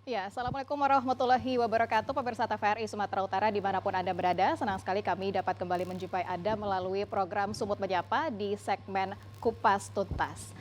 Ya, Assalamualaikum warahmatullahi wabarakatuh, pemirsa TVRI Sumatera Utara dimanapun Anda berada. Senang sekali kami dapat kembali menjumpai Anda melalui program Sumut Menyapa di segmen Kupas Tuntas.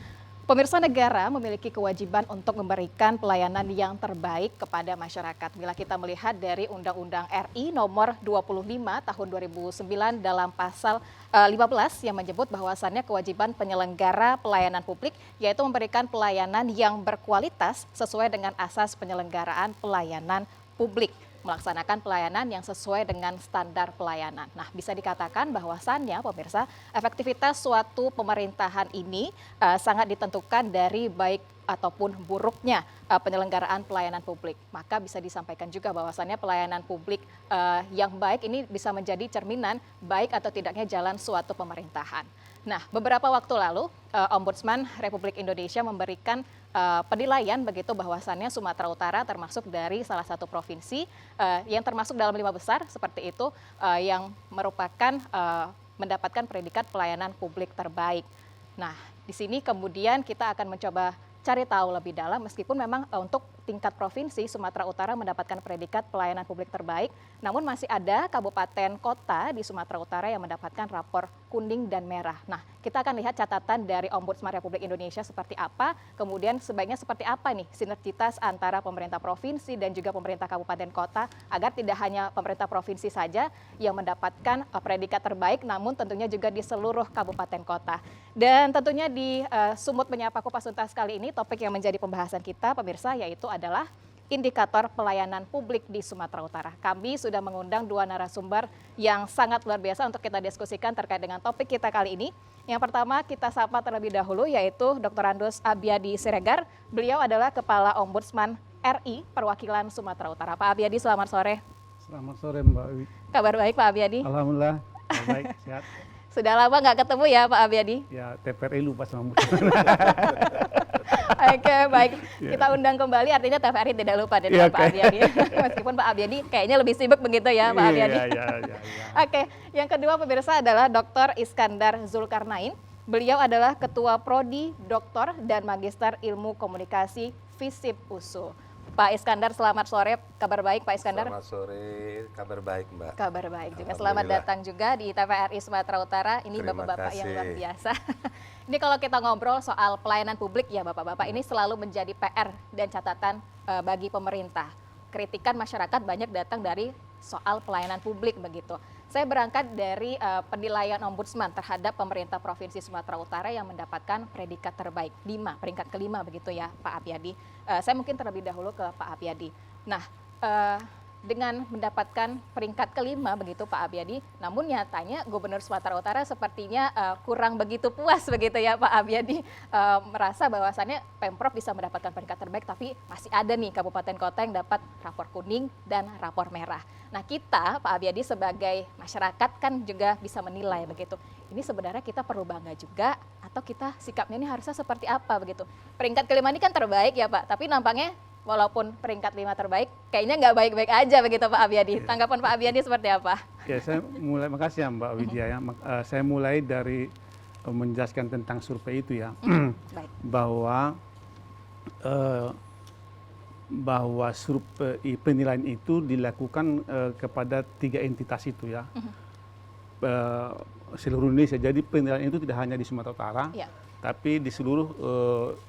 Pemirsa, negara memiliki kewajiban untuk memberikan pelayanan yang terbaik kepada masyarakat. Bila kita melihat dari Undang-Undang RI nomor 25 tahun 2009 dalam pasal 15 yang menyebut bahwasannya kewajiban penyelenggara pelayanan publik yaitu memberikan pelayanan yang berkualitas sesuai dengan asas penyelenggaraan pelayanan publik, melaksanakan pelayanan yang sesuai dengan standar pelayanan. Nah, bisa dikatakan bahwasannya pemirsa, efektivitas suatu pemerintahan ini sangat ditentukan dari baik ataupun buruknya penyelenggaraan pelayanan publik. Maka bisa disampaikan juga bahwasannya pelayanan publik yang baik ini bisa menjadi cerminan baik atau tidaknya jalan suatu pemerintahan. Nah, beberapa waktu lalu Ombudsman Republik Indonesia memberikan penilaian begitu bahwasannya Sumatera Utara termasuk dari salah satu provinsi yang termasuk dalam 5 besar seperti itu yang merupakan mendapatkan predikat pelayanan publik terbaik. Nah, di sini kemudian kita akan mencoba cari tahu lebih dalam meskipun memang untuk tingkat provinsi Sumatera Utara mendapatkan predikat pelayanan publik terbaik, namun masih ada kabupaten kota di Sumatera Utara yang mendapatkan rapor kuning dan merah. Nah, kita akan lihat catatan dari Ombudsman Republik Indonesia seperti apa, kemudian sebaiknya seperti apa nih sinergitas antara pemerintah provinsi dan juga pemerintah kabupaten kota agar tidak hanya pemerintah provinsi saja yang mendapatkan predikat terbaik, namun tentunya juga di seluruh kabupaten kota. Dan tentunya di Sumut Menyapa Kupas Tuntas kali ini topik yang menjadi pembahasan kita pemirsa yaitu adalah indikator pelayanan publik di Sumatera Utara. Kami sudah mengundang dua narasumber yang sangat luar biasa untuk kita diskusikan terkait dengan topik kita kali ini. Yang pertama kita sapa terlebih dahulu yaitu Dr. Andos Abiyadi Siregar. Beliau adalah Kepala Ombudsman RI Perwakilan Sumatera Utara. Pak Abiyadi, selamat sore. Selamat sore Mbak Wi. Kabar baik Pak Abiyadi? Alhamdulillah, baik, sehat. Sudah lama nggak ketemu ya Pak Abiyadi? Ya, TVRI lupa sama Mbak. Oke, baik. Kita undang kembali, artinya TVRI tidak lupa dengan Pak Abiyadi. Meskipun Pak Abiyadi kayaknya lebih sibuk begitu ya Pak Abiyadi. Iya. Oke, yang kedua pemirsa adalah Dr. Iskandar Zulkarnain. Beliau adalah Ketua Prodi Doktor dan Magister Ilmu Komunikasi FISIP USU. Pak Iskandar, selamat sore. Kabar baik Pak Iskandar? Selamat sore, kabar baik Mbak. Kabar baik juga. Selamat datang juga di TVRI Sumatera Utara. Ini Terima bapak-bapak yang kasih. luar biasa. Ini kalau kita ngobrol soal pelayanan publik ya bapak-bapak, ini selalu menjadi PR dan catatan bagi pemerintah. Kritikan masyarakat banyak datang dari soal pelayanan publik begitu. Saya berangkat dari penilaian Ombudsman terhadap pemerintah Provinsi Sumatera Utara yang mendapatkan predikat terbaik 5, peringkat kelima begitu ya Pak Abiyadi. Saya mungkin terlebih dahulu ke Pak Abiyadi. Nah, dengan mendapatkan peringkat kelima begitu Pak Abiyadi, namun nyatanya Gubernur Sumatera Utara sepertinya kurang begitu puas begitu ya Pak Abiyadi, merasa bahwasannya Pemprov bisa mendapatkan peringkat terbaik tapi masih ada nih kabupaten kota yang dapat rapor kuning dan rapor merah. Nah, kita Pak Abiyadi sebagai masyarakat kan juga bisa menilai begitu. Ini sebenarnya kita perlu bangga juga atau kita sikapnya ini harusnya seperti apa begitu. Peringkat kelima ini kan terbaik ya Pak, tapi nampaknya walaupun peringkat 5 terbaik, kayaknya nggak baik-baik aja begitu Pak Abiyadi. Tanggapan Pak Abiyadi seperti apa? Ya, saya mulai, makasih ya Mbak Widya ya. Saya mulai dari menjelaskan tentang survei itu ya, Baik. bahwa survei penilaian itu dilakukan kepada 3 entitas itu ya, seluruh Indonesia. Jadi penilaian itu tidak hanya di Sumatera Utara, Ya. tapi di seluruh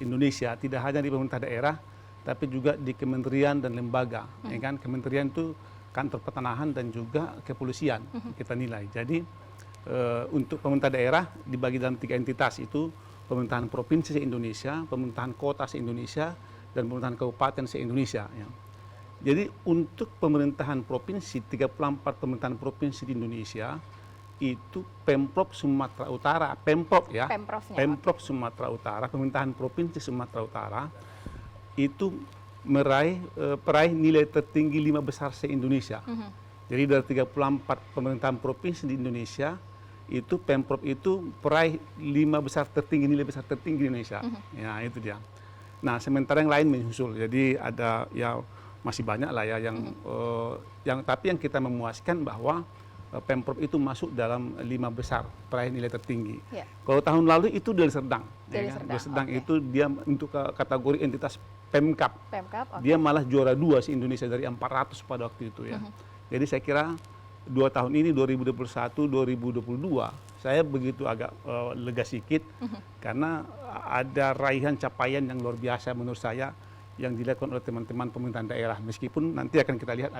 Indonesia, tidak hanya di pemerintah daerah, tapi juga di kementerian dan lembaga. Ya kan? Kementerian itu kantor pertanahan dan juga kepolisian kita nilai. Jadi untuk pemerintah daerah dibagi dalam 3 entitas itu, pemerintahan provinsi se-Indonesia, pemerintahan kota se-Indonesia, dan pemerintahan kabupaten se-Indonesia. Ya. Jadi untuk pemerintahan provinsi, 34 pemerintahan provinsi di Indonesia, itu Pemprov Sumatera Utara, Pemprov ya, Pemprovnya, Pemprov Sumatera Utara, pemerintahan provinsi Sumatera Utara, itu peraih nilai tertinggi 5 besar se-Indonesia. Jadi dari 34 pemerintahan provinsi di Indonesia, itu Pemprov itu peraih 5 besar tertinggi, nilai besar tertinggi di Indonesia. Ya, itu dia. Nah, sementara yang lain menyusul. Jadi ada ya masih banyak lah ya tapi yang kita memuaskan bahwa Pemprov itu masuk dalam 5 besar peraih nilai tertinggi. Ya. Kalau tahun lalu itu Deli Serdang. Deli Ya kan? Serdang, Deli Serdang oke. itu dia untuk kategori entitas Pemkap. Pemkap, oke. Dia malah juara 2 se Indonesia dari 400 pada waktu itu ya. Jadi saya kira 2 tahun ini 2021, 2022 saya begitu agak lega sedikit karena ada raihan capaian yang luar biasa menurut saya yang dilakukan oleh teman-teman pemerintahan daerah. Meskipun nanti akan kita lihat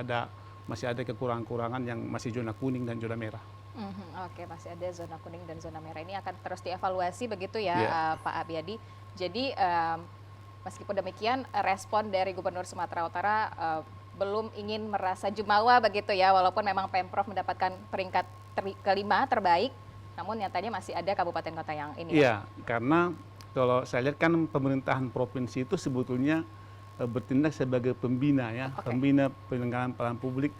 masih ada kekurangan-kekurangan yang masih zona kuning dan zona merah. Oke, masih ada zona kuning dan zona merah. Ini akan terus dievaluasi begitu ya, Pak Abiyadi. Jadi meskipun demikian, respon dari Gubernur Sumatera Utara belum ingin merasa jumawa begitu ya, walaupun memang Pemprov mendapatkan peringkat kelima terbaik, namun nyatanya masih ada kabupaten kota yang ini. Iya, karena kalau saya lihat kan pemerintahan provinsi itu sebetulnya bertindak sebagai pembina ya, pembina penyelenggaraan pelayanan publik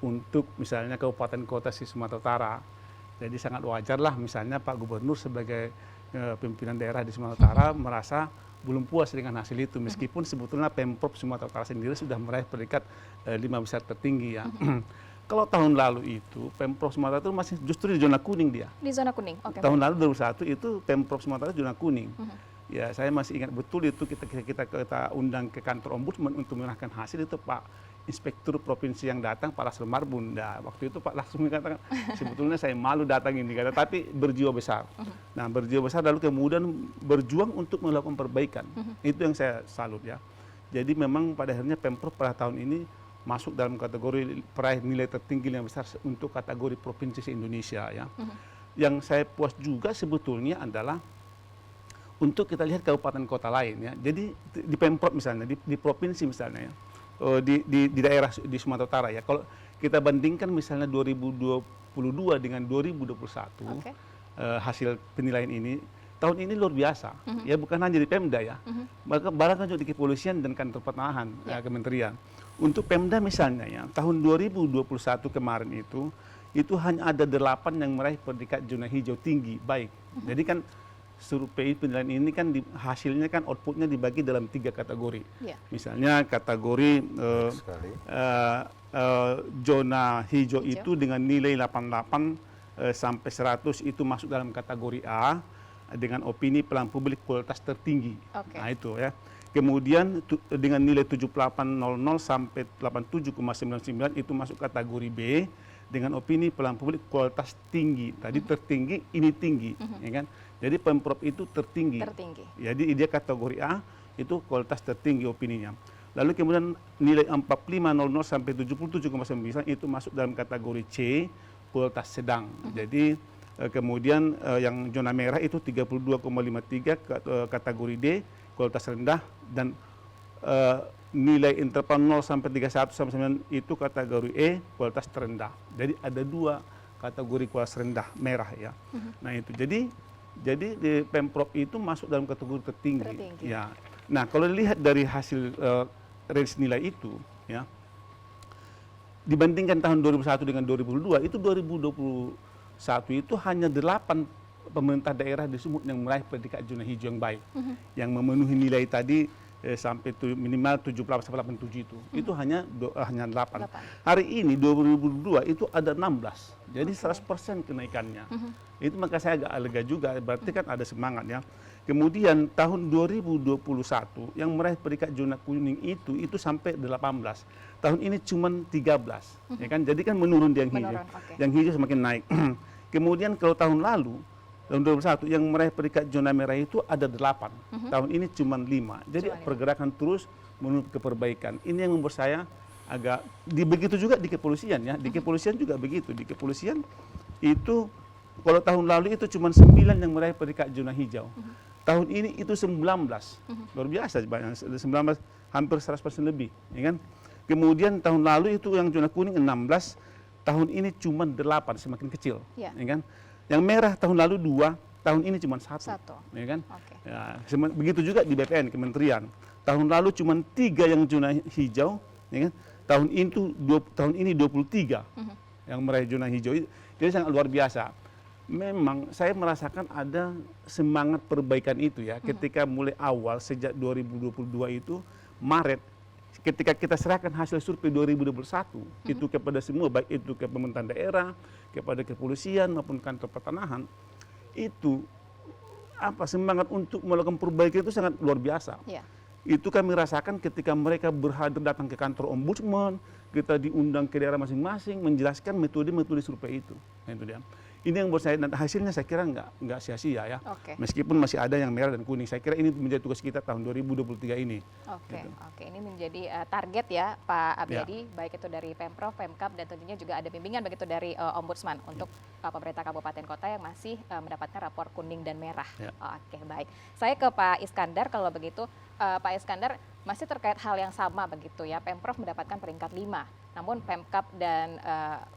untuk misalnya kabupaten kota di Sumatera Utara. Jadi sangat wajar lah misalnya Pak Gubernur sebagai pimpinan daerah di Sumatera Utara merasa belum puas dengan hasil itu, meskipun sebetulnya Pemprov Sumatera Utara sendiri sudah meraih peringkat 5 besar tertinggi ya. Kalau tahun lalu itu Pemprov Sumatera itu masih justru di zona kuning dia. Di zona kuning, oke. Tahun lalu 2021 itu Pemprov Sumatera zona kuning. Ya, saya masih ingat betul itu kita undang ke kantor Ombudsman untuk menyerahkan hasil itu Pak Inspektur Provinsi yang datang Pak Lasrul Marbun. Nah, waktu itu Pak Lasrul mengatakan sebetulnya saya malu datang ini, tapi berjiwa besar. Nah, berjiwa besar lalu kemudian berjuang untuk melakukan perbaikan. Itu yang saya salut ya. Jadi memang pada akhirnya Pemprov pada tahun ini masuk dalam kategori peraih nilai tertinggi yang besar untuk kategori provinsi se-Indonesia ya. Yang saya puas juga sebetulnya adalah untuk kita lihat kabupaten kota lain ya. Jadi di Pemprov misalnya, di provinsi misalnya ya, di daerah di Sumatera Utara ya. Kalau kita bandingkan misalnya 2022 dengan 2021 hasil penilaian ini, tahun ini luar biasa. Ya bukan hanya di Pemda ya. Bahkan juga di kepolisian dan kantor pertanahan kementerian. Untuk Pemda misalnya ya, tahun 2021 kemarin itu hanya ada 8 yang meraih predikat zona hijau tinggi, baik. Jadi kan survei penilaian ini kan hasilnya kan outputnya dibagi dalam 3 kategori. Misalnya kategori zona hijau itu dengan nilai 88 sampai 100 itu masuk dalam kategori A dengan opini pelayanan publik kualitas tertinggi. Nah itu ya. Kemudian dengan nilai 7800 sampai 87,99 itu masuk kategori B dengan opini pelayanan publik kualitas tinggi. Tadi tertinggi, ini tinggi, ya kan? Jadi Pemprov itu tertinggi. Jadi dia kategori A itu kualitas tertinggi opininya. Lalu kemudian nilai 4500 sampai 77,9 itu masuk dalam kategori C kualitas sedang. Jadi kemudian yang zona merah itu 32,53 kategori D kualitas rendah, dan nilai interval 0 sampai 31 sampai 9 itu kategori E kualitas terendah. Jadi ada 2 kategori kualitas rendah merah ya. Nah itu jadi di Pemprov itu masuk dalam kategori tertinggi. Ya. Nah kalau dilihat dari hasil range nilai itu ya, dibandingkan tahun 2001 dengan 2002 itu 2021 itu hanya 8 pemerintah daerah di Sumut yang meraih predikat zona hijau yang baik, yang memenuhi nilai tadi sampai minimal 78-87 itu hanya 8. Hari ini 2022 itu ada 16, jadi 100% kenaikannya. Itu maka saya agak lega juga, berarti kan ada semangat ya. Kemudian tahun 2021 yang meraih predikat zona kuning itu sampai 18. Tahun ini cuma 13, ya kan? Jadi kan menurun yang hijau. Yang hijau semakin naik. Kemudian kalau tahun lalu tahun 2021 yang meraih predikat zona merah itu ada 8. Tahun ini cuma 5. Jadi pergerakan terus menuju ke perbaikan. Ini yang membuat saya agak begitu juga di kepolisian ya. Di kepolisian juga begitu. Di kepolisian itu kalau tahun lalu itu cuma 9 yang meraih predikat zona hijau. Tahun ini itu 19. Luar biasa banyak, 19 hampir 100% lebih, ya kan? Kemudian tahun lalu itu yang zona kuning 16, tahun ini cuma 8, semakin kecil, ya kan? Yang merah tahun lalu 2, tahun ini cuma 1, ya kan? Ya, begitu juga di BPN, kementerian. Tahun lalu cuma 3 yang zona hijau, ya kan? Tahun ini 23 yang meraih zona hijau. Jadi sangat luar biasa. Memang saya merasakan ada semangat perbaikan itu ya. Ketika mulai awal sejak 2022 itu Maret, ketika kita serahkan hasil survei 2021 itu kepada semua, baik itu ke pemerintahan daerah, kepada kepolisian maupun kantor pertanahan, itu semangat untuk melakukan perbaikan itu sangat luar biasa. Itu kami rasakan ketika mereka berhadir datang ke kantor ombudsman, kita diundang ke daerah masing-masing menjelaskan metode-metode survei itu. Nah, itu dia. Ini yang buat saya, dan hasilnya saya kira nggak sia-sia ya. Oke. Meskipun masih ada yang merah dan kuning, saya kira ini menjadi tugas kita tahun 2023 ini. Oke, Gitu. oke. Ini menjadi target ya Pak Abiyadi, baik itu dari Pemprov, Pemkab, dan tentunya juga ada bimbingan begitu dari Ombudsman untuk pemerintah kabupaten kota yang masih mendapatkan rapor kuning dan merah. Ya. Oke, baik. Saya ke Pak Iskandar, kalau begitu Pak Iskandar masih terkait hal yang sama begitu ya. Pemprov mendapatkan peringkat 5, namun Pemkab dan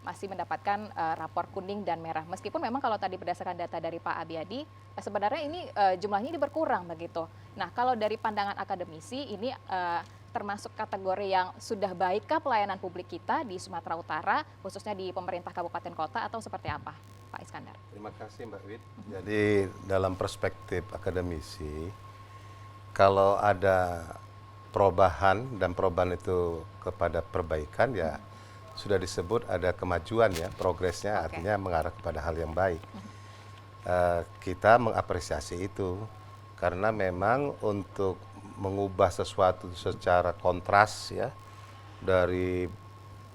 masih mendapatkan rapor kuning dan merah. Meskipun memang kalau tadi berdasarkan data dari Pak Abiyadi, sebenarnya ini jumlahnya ini berkurang begitu. Nah, kalau dari pandangan akademisi ini termasuk kategori yang sudah baikkah pelayanan publik kita di Sumatera Utara, khususnya di pemerintah kabupaten kota, atau seperti apa, Pak Iskandar? Terima kasih Mbak Wid. Jadi dalam perspektif akademisi, kalau ada perubahan dan perubahan itu kepada perbaikan ya sudah disebut ada kemajuan ya, progresnya artinya mengarah kepada hal yang baik. Kita mengapresiasi itu karena memang untuk mengubah sesuatu secara kontras ya, dari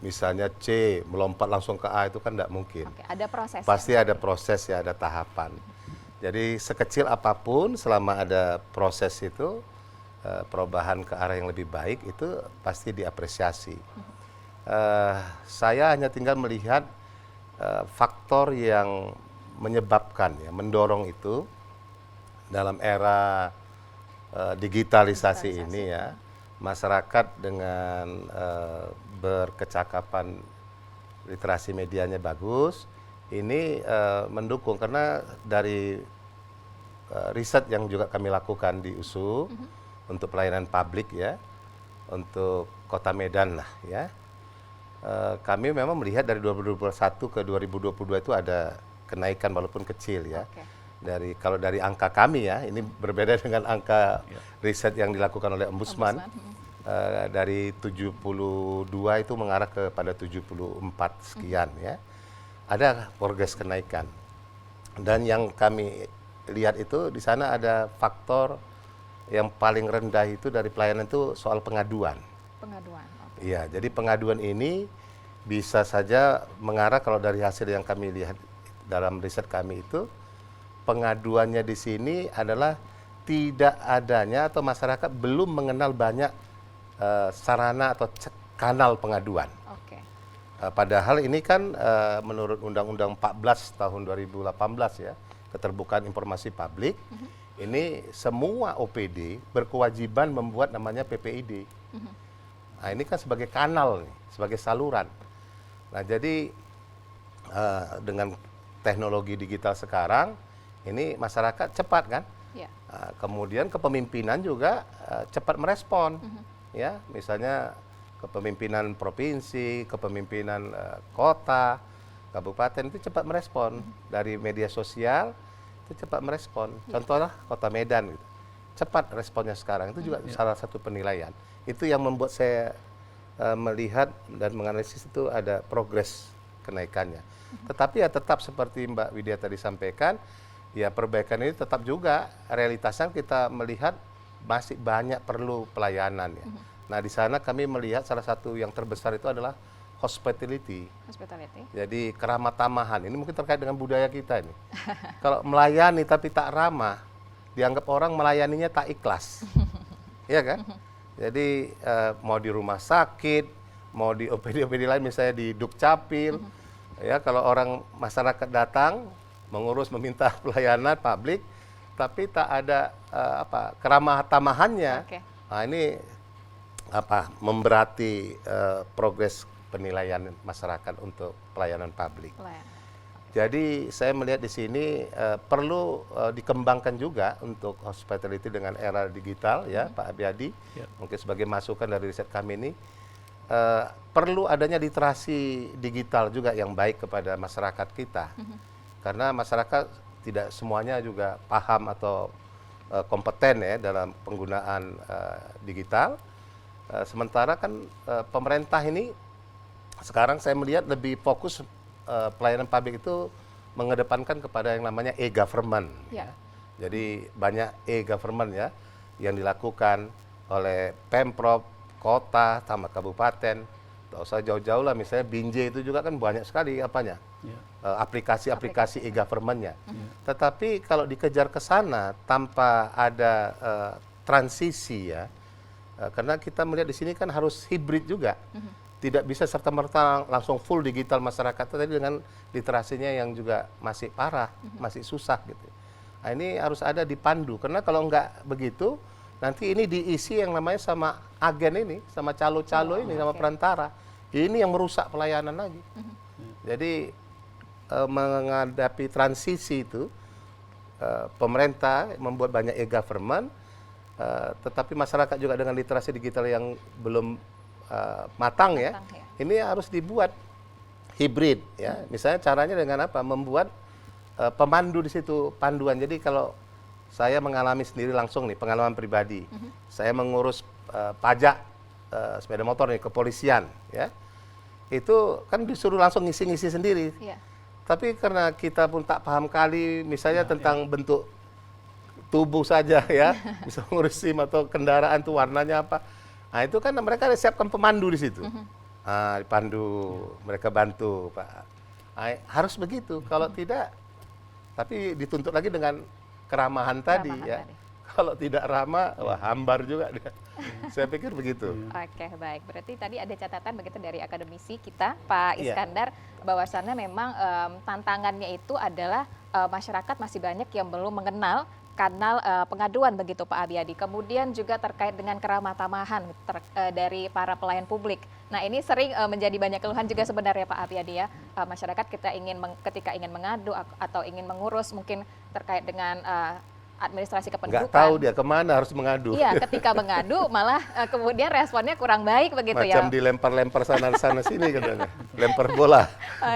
misalnya C melompat langsung ke A itu kan tidak mungkin. Oke, ada proses. Pasti ada proses ya, ada tahapan. Jadi sekecil apapun selama ada proses itu perubahan ke arah yang lebih baik itu pasti diapresiasi. Saya hanya tinggal melihat faktor yang menyebabkan ya, mendorong itu dalam era digitalisasi ini ya, masyarakat dengan berkecakapan literasi medianya bagus, ini mendukung karena dari riset yang juga kami lakukan di USU untuk pelayanan publik ya, untuk Kota Medan lah ya, kami memang melihat dari 2021 ke 2022 itu ada kenaikan walaupun kecil ya. Kalau dari angka kami ya, ini berbeda dengan angka riset yang dilakukan oleh Ombudsman. Dari 72 itu mengarah kepada 74 sekian ya. Ada progres kenaikan. Dan yang kami lihat itu di sana ada faktor yang paling rendah itu dari pelayanan itu soal pengaduan. Pengaduan. Iya, jadi pengaduan ini bisa saja mengarah kalau dari hasil yang kami lihat dalam riset kami itu, pengaduannya di sini adalah tidak adanya atau masyarakat belum mengenal banyak sarana atau kanal pengaduan. Padahal ini kan menurut Undang-Undang 14 tahun 2018 ya, Keterbukaan Informasi Publik, ini semua OPD berkewajiban membuat namanya PPID. Nah, ini kan sebagai kanal, sebagai saluran. Nah, jadi dengan teknologi digital sekarang, ini masyarakat cepat kan? Kemudian kepemimpinan juga cepat merespon. Ya, misalnya kepemimpinan provinsi, kepemimpinan kota, kabupaten itu cepat merespon. Dari media sosial itu cepat merespon. Contohnya Kota Medan gitu. Cepat responnya sekarang. Itu juga salah satu penilaian. Itu yang membuat saya melihat dan menganalisis itu ada progres kenaikannya. Tetapi ya tetap seperti Mbak Widya tadi sampaikan, ya perbaikan ini tetap juga realitasnya kita melihat masih banyak perlu pelayanan ya. Nah, di sana kami melihat salah satu yang terbesar itu adalah hospitality. Jadi keramah tamahan. Ini mungkin terkait dengan budaya kita ini. Kalau melayani tapi tak ramah, dianggap orang melayaninya tak ikhlas. Iya kan? Jadi mau di rumah sakit, mau di OPD-OPD lain misalnya di Dukcapil, ya kalau orang masyarakat datang mengurus meminta pelayanan publik, tapi tak ada keramah tamahannya. Nah, ini memberati progres penilaian masyarakat untuk pelayanan publik. Jadi saya melihat di sini perlu dikembangkan juga untuk hospitality dengan era digital ya, Pak Abiyadi. Mungkin sebagai masukan dari riset kami ini perlu adanya literasi digital juga yang baik kepada masyarakat kita. Karena masyarakat tidak semuanya juga paham atau kompeten ya dalam penggunaan digital. Sementara kan pemerintah ini sekarang saya melihat lebih fokus pelayanan publik itu mengedepankan kepada yang namanya e-government. Ya. Jadi banyak e-government ya yang dilakukan oleh Pemprov, kota, sama kabupaten. Tak usah jauh-jauh lah, misalnya Binjai itu juga kan banyak sekali apanya, aplikasi-aplikasi e-government-nya. Tetapi kalau dikejar ke sana tanpa ada transisi ya, karena kita melihat di sini kan harus hibrid juga. Tidak bisa serta-merta langsung full digital masyarakat, tadi dengan literasinya yang juga masih parah, masih susah gitu. Nah, ini harus ada dipandu, karena kalau nggak begitu, nanti ini diisi yang namanya sama agen ini, sama calo-calo ini, sama perantara. Ini yang merusak pelayanan lagi. Jadi menghadapi transisi itu, pemerintah membuat banyak e-government, tetapi masyarakat juga dengan literasi digital yang belum matang ya. Ini harus dibuat hibrid ya. Misalnya caranya dengan apa? Membuat pemandu di situ, panduan. Jadi kalau saya mengalami sendiri langsung nih, pengalaman pribadi. Saya mengurus pajak sepeda motor nih, kepolisian ya. Itu kan disuruh langsung ngisi-ngisi sendiri. Tapi karena kita pun tak paham kali, misalnya tentang bentuk tubuh saja ya, bisa ngurus SIM atau kendaraan tuh warnanya apa. Nah itu kan mereka siapkan pemandu di situ. Dipandu, mereka bantu Pak. Nah, harus begitu, kalau tidak, tapi dituntut lagi dengan keramahan tadi ya. Kalau tidak ramah, wah hambar juga dia. Saya pikir begitu. Oke, baik. Berarti tadi ada catatan begitu dari akademisi kita, Pak Iskandar, bahwasannya memang tantangannya itu adalah masyarakat masih banyak yang belum mengenal kanal pengaduan begitu Pak Abiyadi. Kemudian juga terkait dengan keramah tamahan dari para pelayan publik. Nah ini sering menjadi banyak keluhan juga sebenarnya Pak Abiyadi ya. Masyarakat kita ketika ingin mengadu atau ingin mengurus mungkin terkait dengan administrasi kependudukan. Nggak tahu dia kemana harus mengadu. Iya, ketika mengadu malah kemudian responnya kurang baik begitu ya. Macam dilempar-lempar sana sini katanya, lempar bola.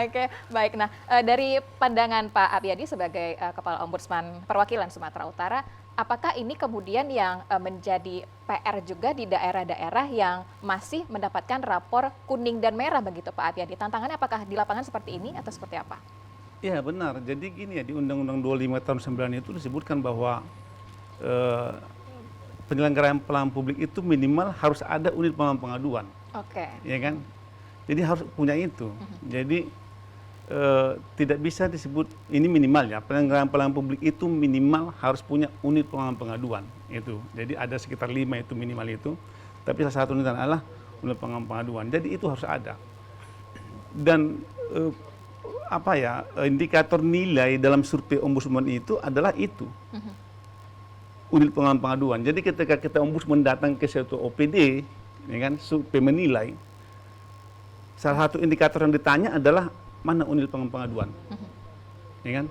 Oke, baik. Nah, dari pandangan Pak Abiyadi sebagai Kepala Ombudsman Perwakilan Sumatera Utara, apakah ini kemudian yang menjadi PR juga di daerah-daerah yang masih mendapatkan rapor kuning dan merah begitu Pak Abiyadi? Tantangannya apakah di lapangan seperti ini atau seperti apa? Iya benar, jadi gini ya, di Undang-Undang 25 tahun 9 itu disebutkan bahwa penyelenggaraan pelayanan publik itu minimal harus ada unit pengaduan. Oke. Ya kan? Jadi harus punya itu. Jadi tidak bisa disebut ini minimal ya, penyelenggaraan pelayanan publik itu minimal harus punya unit pengaduan itu. Jadi ada sekitar 5 itu minimal itu, tapi salah satu unit adalah unit pengaduan. Jadi itu harus ada. Dan indikator nilai dalam survei ombudsman itu adalah itu, unit pengaduan. Jadi ketika kita ombudsman datang ke suatu OPD, ya kan, survei menilai, salah satu indikator yang ditanya adalah mana unit pengaduan, ya kan.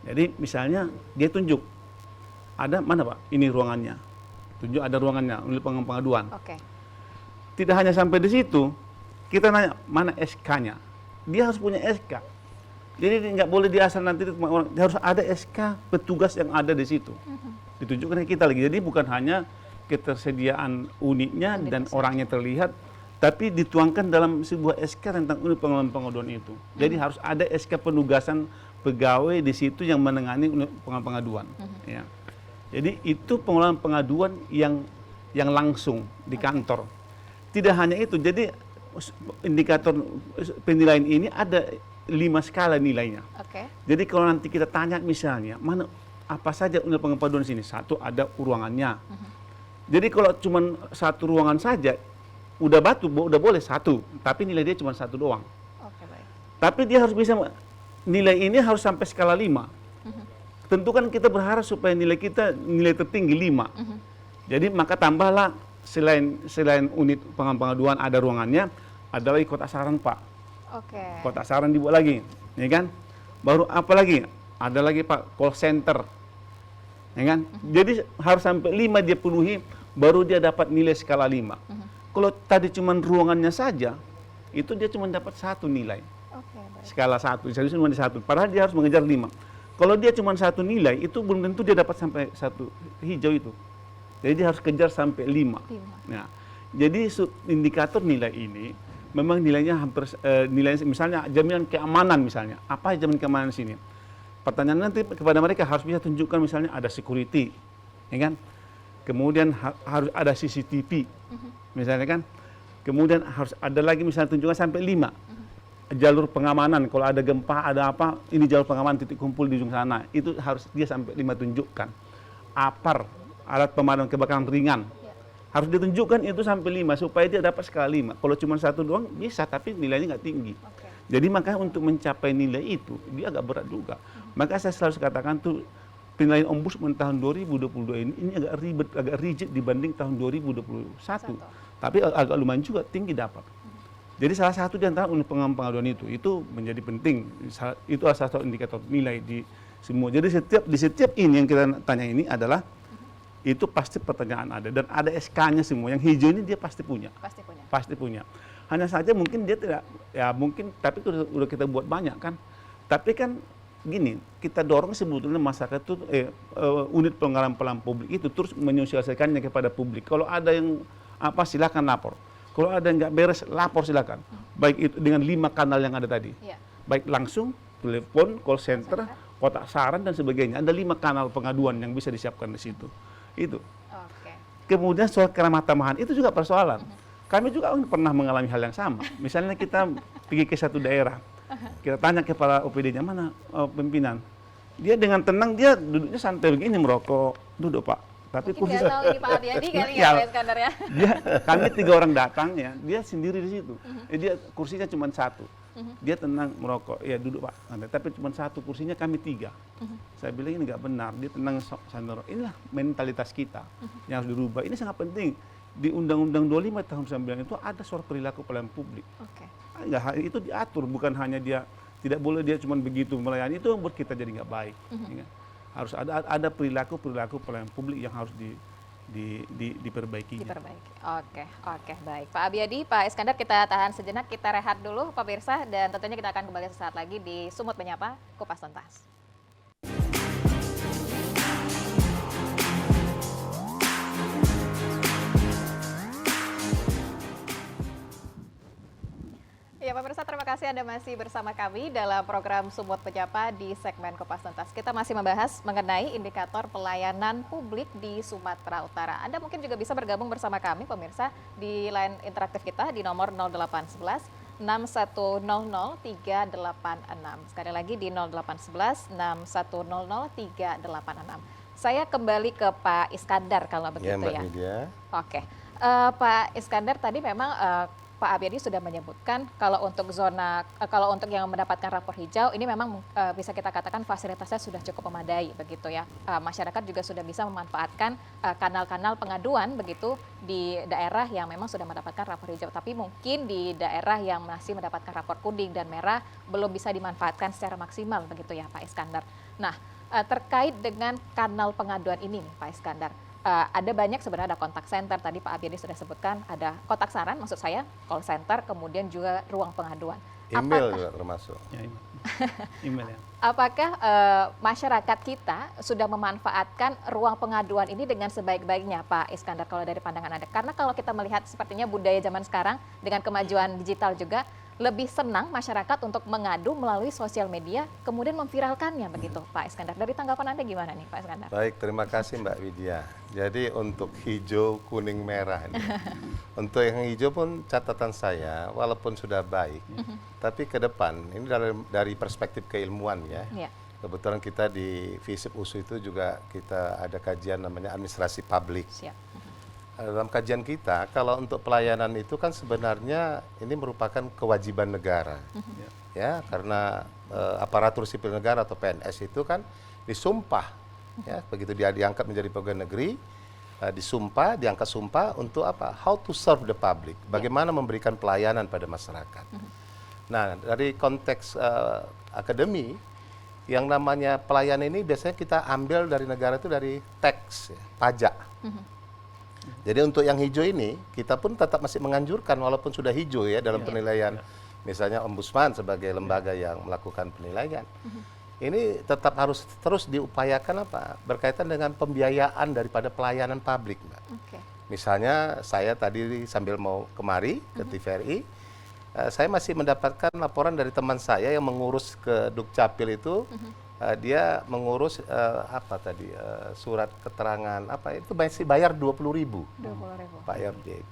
Jadi misalnya dia tunjuk, ada mana Pak, ini ruangannya, tunjuk ada ruangannya, unit pengaduan. Oke. Tidak hanya sampai di situ, kita nanya mana SK-nya. Dia harus punya SK. Jadi nggak boleh dia asal nanti dia harus ada SK petugas yang ada di situ. Ditunjukkan ke kita lagi. Jadi bukan hanya ketersediaan unitnya dan orangnya terlihat, tapi dituangkan dalam sebuah SK tentang unit pengaduan itu. Jadi harus ada SK penugasan pegawai di situ yang menangani unit pengaduan. Ya. Jadi itu pengelolaan pengaduan yang langsung di kantor. Tidak hanya itu. Jadi indikator penilaian ini ada 5 skala nilainya. Jadi kalau nanti kita tanya misalnya mana apa saja unit pengaduan sini, satu ada ruangannya. Jadi kalau cuma satu ruangan saja udah boleh satu, tapi nilai dia cuma satu doang. Baik. Tapi dia harus bisa nilai ini harus sampai skala 5. Tentu kan kita berharap supaya nilai kita nilai tertinggi 5. Jadi maka tambahlah selain unit pengaduan ada ruangannya, ada lagi kotak saran Pak. Kotak saran dibuat lagi, ya kan? Baru apa lagi? Ada lagi Pak call center, ya kan? Jadi harus sampai 5 dia penuhi, baru dia dapat nilai skala 5. Kalau tadi cuma ruangannya saja, itu dia cuma dapat 1 nilai. Skala 1, jadi cuma 1. Padahal dia harus mengejar 5. Kalau dia cuma 1 nilai, itu belum tentu dia dapat sampai 1 hijau itu. Jadi dia harus kejar sampai 5. Nah, jadi indikator nilai ini memang nilainya hampir nilai misalnya jaminan keamanan misalnya. Apa jaminan keamanan di sini? Pertanyaan nanti kepada mereka harus bisa tunjukkan misalnya ada security, ya kan? kemudian harus ada CCTV, misalnya kan, kemudian harus ada lagi misalnya tunjukkan sampai 5 jalur pengamanan, kalau ada gempa, ada apa, ini jalur pengamanan titik kumpul di ujung sana, itu harus dia sampai 5 tunjukkan. APAR, alat pemadam kebakaran ringan, harus ditunjukkan itu sampai 5 supaya dia dapat skala 5. Kalau cuma 1 doang bisa, tapi nilainya nggak tinggi. Jadi makanya untuk mencapai nilai itu dia agak berat juga. Maka saya selalu katakan tuh penilaian ombudsman tahun 2022 ini agak ribet, agak rigid dibanding tahun 2021. Tapi agak lumayan juga tinggi dapat. Jadi salah satu di antara unit pengaduan itu menjadi penting. Itu salah satu indikator nilai di semua. Jadi di setiap ini yang kita tanya ini adalah itu pasti pertanyaan ada dan ada SK-nya semua. Yang hijau ini dia pasti punya. Pasti punya. Hanya saja mungkin dia tidak, ya mungkin, tapi udah kita buat banyak kan. Tapi kan gini, kita dorong sebetulnya masyarakat itu unit pengamanan pelayanan publik itu terus menyosialisasikannya kepada publik. Kalau ada yang apa silakan lapor. Kalau ada yang nggak beres, lapor silakan. Baik itu dengan 5 kanal yang ada tadi. Baik langsung, telepon, call center, kotak saran dan sebagainya. Ada 5 kanal pengaduan yang bisa disiapkan di situ. Itu. Kemudian soal keramatamahan itu juga persoalan. Kami juga pernah mengalami hal yang sama. Misalnya kita pergi ke satu daerah, kita tanya kepala OPD-nya mana pimpinan. Dia dengan tenang dia duduknya santai begini merokok, duduk Pak. Tapi mungkin nggak tahu ini Pak Abiadi kali ya Pak Iskandar ya. Kami 3 orang datang ya, dia sendiri di situ. Dia kursinya cuma 1. Dia tenang merokok, ya duduk Pak. Tapi cuma 1 kursinya kami 3. Saya bilang ini nggak benar. Dia tenang santai. Inilah mentalitas kita yang harus dirubah. Ini sangat penting. Di Undang-Undang 25 tahun 99 itu ada soal perilaku pelayanan publik. Itu diatur, bukan hanya dia tidak boleh dia cuma begitu melayani, itu yang buat kita jadi nggak baik. Harus ada perilaku pelayanan publik yang harus diperbaiki. Oke, baik. Pak Abiadi, Pak Iskandar, kita tahan sejenak, kita rehat dulu pemirsa, dan tentunya kita akan kembali sesaat lagi di Sumut Menyapa Kupas Tuntas. Ya pemirsa, terima kasih Anda masih bersama kami dalam program Sumut Menyapa di segmen Kupas Tuntas. Kita masih membahas mengenai indikator pelayanan publik di Sumatera Utara. Anda mungkin juga bisa bergabung bersama kami pemirsa di line interaktif kita di nomor 0811 6100 386. Sekali lagi di 0811 6100 386. Saya kembali ke Pak Iskandar kalau begitu ya. Mbak Widya. Oke, Pak Iskandar tadi memang Pak Abiadi sudah menyebutkan kalau untuk kalau untuk yang mendapatkan rapor hijau ini memang bisa kita katakan fasilitasnya sudah cukup memadai begitu ya. Masyarakat juga sudah bisa memanfaatkan kanal-kanal pengaduan begitu di daerah yang memang sudah mendapatkan rapor hijau. Tapi mungkin di daerah yang masih mendapatkan rapor kuning dan merah belum bisa dimanfaatkan secara maksimal begitu ya Pak Iskandar. Nah, terkait dengan kanal pengaduan ini nih Pak Iskandar. Ada banyak sebenarnya, ada kontak center, tadi Pak Abiadi sudah sebutkan, ada kotak saran maksud saya, call center, kemudian juga ruang pengaduan. Email juga termasuk. Ya, email ya. Apakah masyarakat kita sudah memanfaatkan ruang pengaduan ini dengan sebaik-baiknya Pak Iskandar kalau dari pandangan Anda? Karena kalau kita melihat sepertinya budaya zaman sekarang dengan kemajuan digital juga, lebih senang masyarakat untuk mengadu melalui sosial media, kemudian memviralkannya begitu Pak Iskandar. Dari tanggapan Anda gimana nih Pak Iskandar? Baik, terima kasih Mbak Widya. Jadi untuk hijau, kuning, merah ini. Untuk yang hijau pun catatan saya, walaupun sudah baik, tapi ke depan, ini dari perspektif keilmuan ya. Kebetulan kita di FISIP USU itu juga kita ada kajian namanya administrasi publik. Dalam kajian kita, kalau untuk pelayanan itu kan sebenarnya ini merupakan kewajiban negara. Ya, karena aparatur sipil negara atau PNS itu kan disumpah. Ya, begitu dia diangkat menjadi pegawai negeri, disumpah, diangkat sumpah untuk apa? How to serve the public. Bagaimana memberikan pelayanan pada masyarakat. Nah, dari konteks akademi, yang namanya pelayanan ini biasanya kita ambil dari negara itu dari tax, ya, pajak. Jadi untuk yang hijau ini, kita pun tetap masih menganjurkan walaupun sudah hijau ya dalam penilaian, misalnya Ombudsman sebagai lembaga yang melakukan penilaian. Ini tetap harus terus diupayakan apa? Berkaitan dengan pembiayaan daripada pelayanan publik, Mbak. Misalnya saya tadi sambil mau kemari ke TVRI, saya masih mendapatkan laporan dari teman saya yang mengurus ke Dukcapil itu, dia mengurus surat keterangan itu masih bayar 20.000 20.000. Pak Yordi.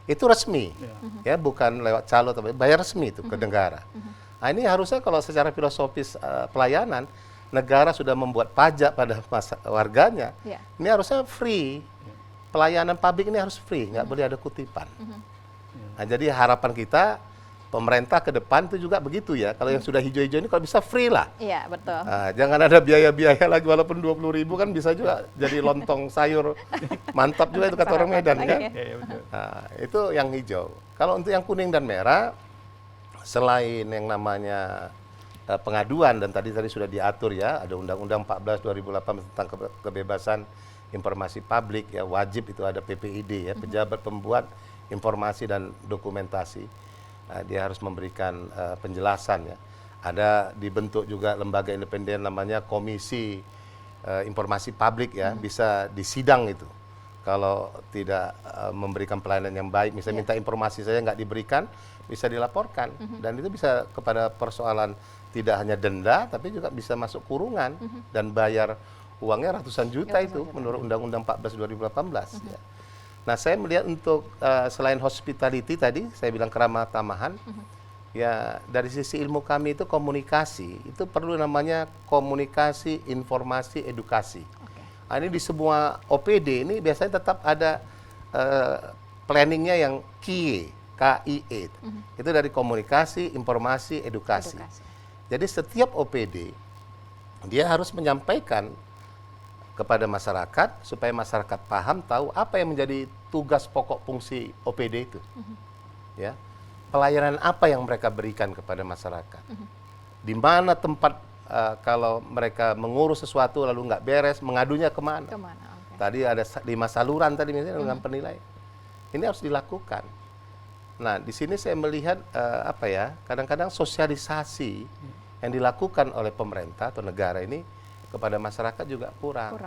Itu resmi, ya bukan lewat calo, tapi bayar resmi itu ke negara. Nah, ini harusnya kalau secara filosofis pelayanan, negara sudah membuat pajak pada warganya, ini harusnya free. Pelayanan publik ini harus free, nggak boleh ada kutipan. Nah, jadi harapan kita pemerintah ke depan itu juga begitu ya. Kalau yang sudah hijau-hijau ini kalau bisa free lah. Iya, betul. Nah, jangan ada biaya-biaya lagi, walaupun 20.000 kan bisa juga jadi lontong sayur. Mantap juga itu kata orang Medan kan. Nah, itu yang hijau. Kalau untuk yang kuning dan merah, selain yang namanya pengaduan, dan tadi sudah diatur ya, ada Undang-Undang 14 2008 tentang kebebasan informasi publik ya, wajib itu ada PPID ya, pejabat pembuat informasi dan dokumentasi. Dia harus memberikan penjelasan ya. Ada dibentuk juga lembaga independen namanya Komisi Informasi Publik ya, bisa disidang itu. Kalau tidak memberikan pelayanan yang baik, misalnya minta informasi saja nggak diberikan, bisa dilaporkan. Dan itu bisa kepada persoalan tidak hanya denda, tapi juga bisa masuk kurungan dan bayar uangnya ratusan juta itu menurut Undang-Undang 14 2018 ya. Nah, saya melihat untuk selain hospitality tadi, saya bilang keramah tamahan, ya dari sisi ilmu kami itu komunikasi, itu perlu namanya komunikasi, informasi, edukasi. Nah, ini di semua OPD ini biasanya tetap ada planningnya yang KIE, KIE. Itu dari komunikasi, informasi, edukasi. Jadi setiap OPD, dia harus menyampaikan kepada masyarakat supaya masyarakat paham, tahu apa yang menjadi tugas pokok fungsi OPD itu. Ya. Pelayanan apa yang mereka berikan kepada masyarakat. Di mana tempat kalau mereka mengurus sesuatu lalu nggak beres, mengadunya kemana. Tadi ada 5 saluran tadi misalnya dengan penilaian. Ini harus dilakukan. Nah, di sini saya melihat kadang-kadang sosialisasi yang dilakukan oleh pemerintah atau negara ini kepada masyarakat juga kurang.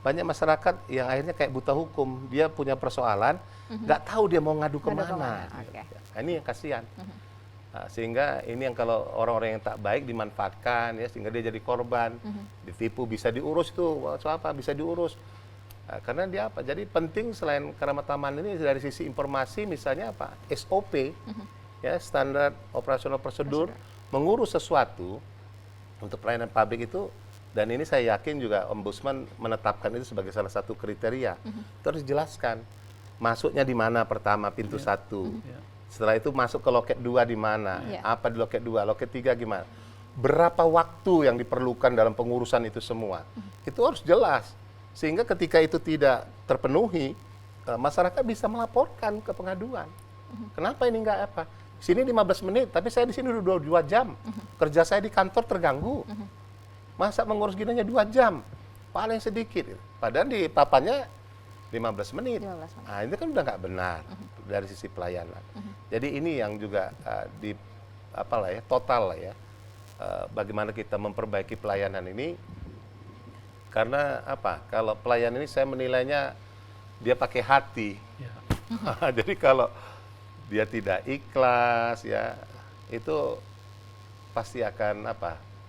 Banyak masyarakat yang akhirnya kayak buta hukum, dia punya persoalan, nggak tahu dia mau ngadu kemana. Nah, ini yang kasihan. Nah, sehingga ini yang kalau orang-orang yang tak baik dimanfaatkan, ya, sehingga dia jadi korban, ditipu, bisa diurus itu, apa bisa diurus. Nah, karena dia apa? Jadi penting selain keramataman ini dari sisi informasi, misalnya apa? SOP, ya, standar operasional prosedur, mengurus sesuatu untuk pelayanan publik itu. Dan ini saya yakin juga Ombudsman menetapkan itu sebagai salah satu kriteria. Terus dijelaskan masuknya di mana pertama, pintu 1. Setelah itu masuk ke loket 2 di mana, apa di loket 2, loket 3 gimana. Berapa waktu yang diperlukan dalam pengurusan itu semua. Itu harus jelas. Sehingga ketika itu tidak terpenuhi, masyarakat bisa melaporkan ke pengaduan. Kenapa ini enggak apa? Sini 15 menit, tapi saya di sini udah 2 jam. Kerja saya di kantor terganggu. Masa mengurus gininya 2 jam? Paling sedikit. Padahal di papannya 15 menit. Nah, itu kan udah nggak benar dari sisi pelayanan. Jadi ini yang juga total lah ya. Bagaimana kita memperbaiki pelayanan ini. Karena apa? Kalau pelayanan ini saya menilainya dia pakai hati. Jadi kalau dia tidak ikhlas ya, itu pasti akan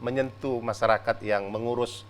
menyentuh masyarakat yang mengurus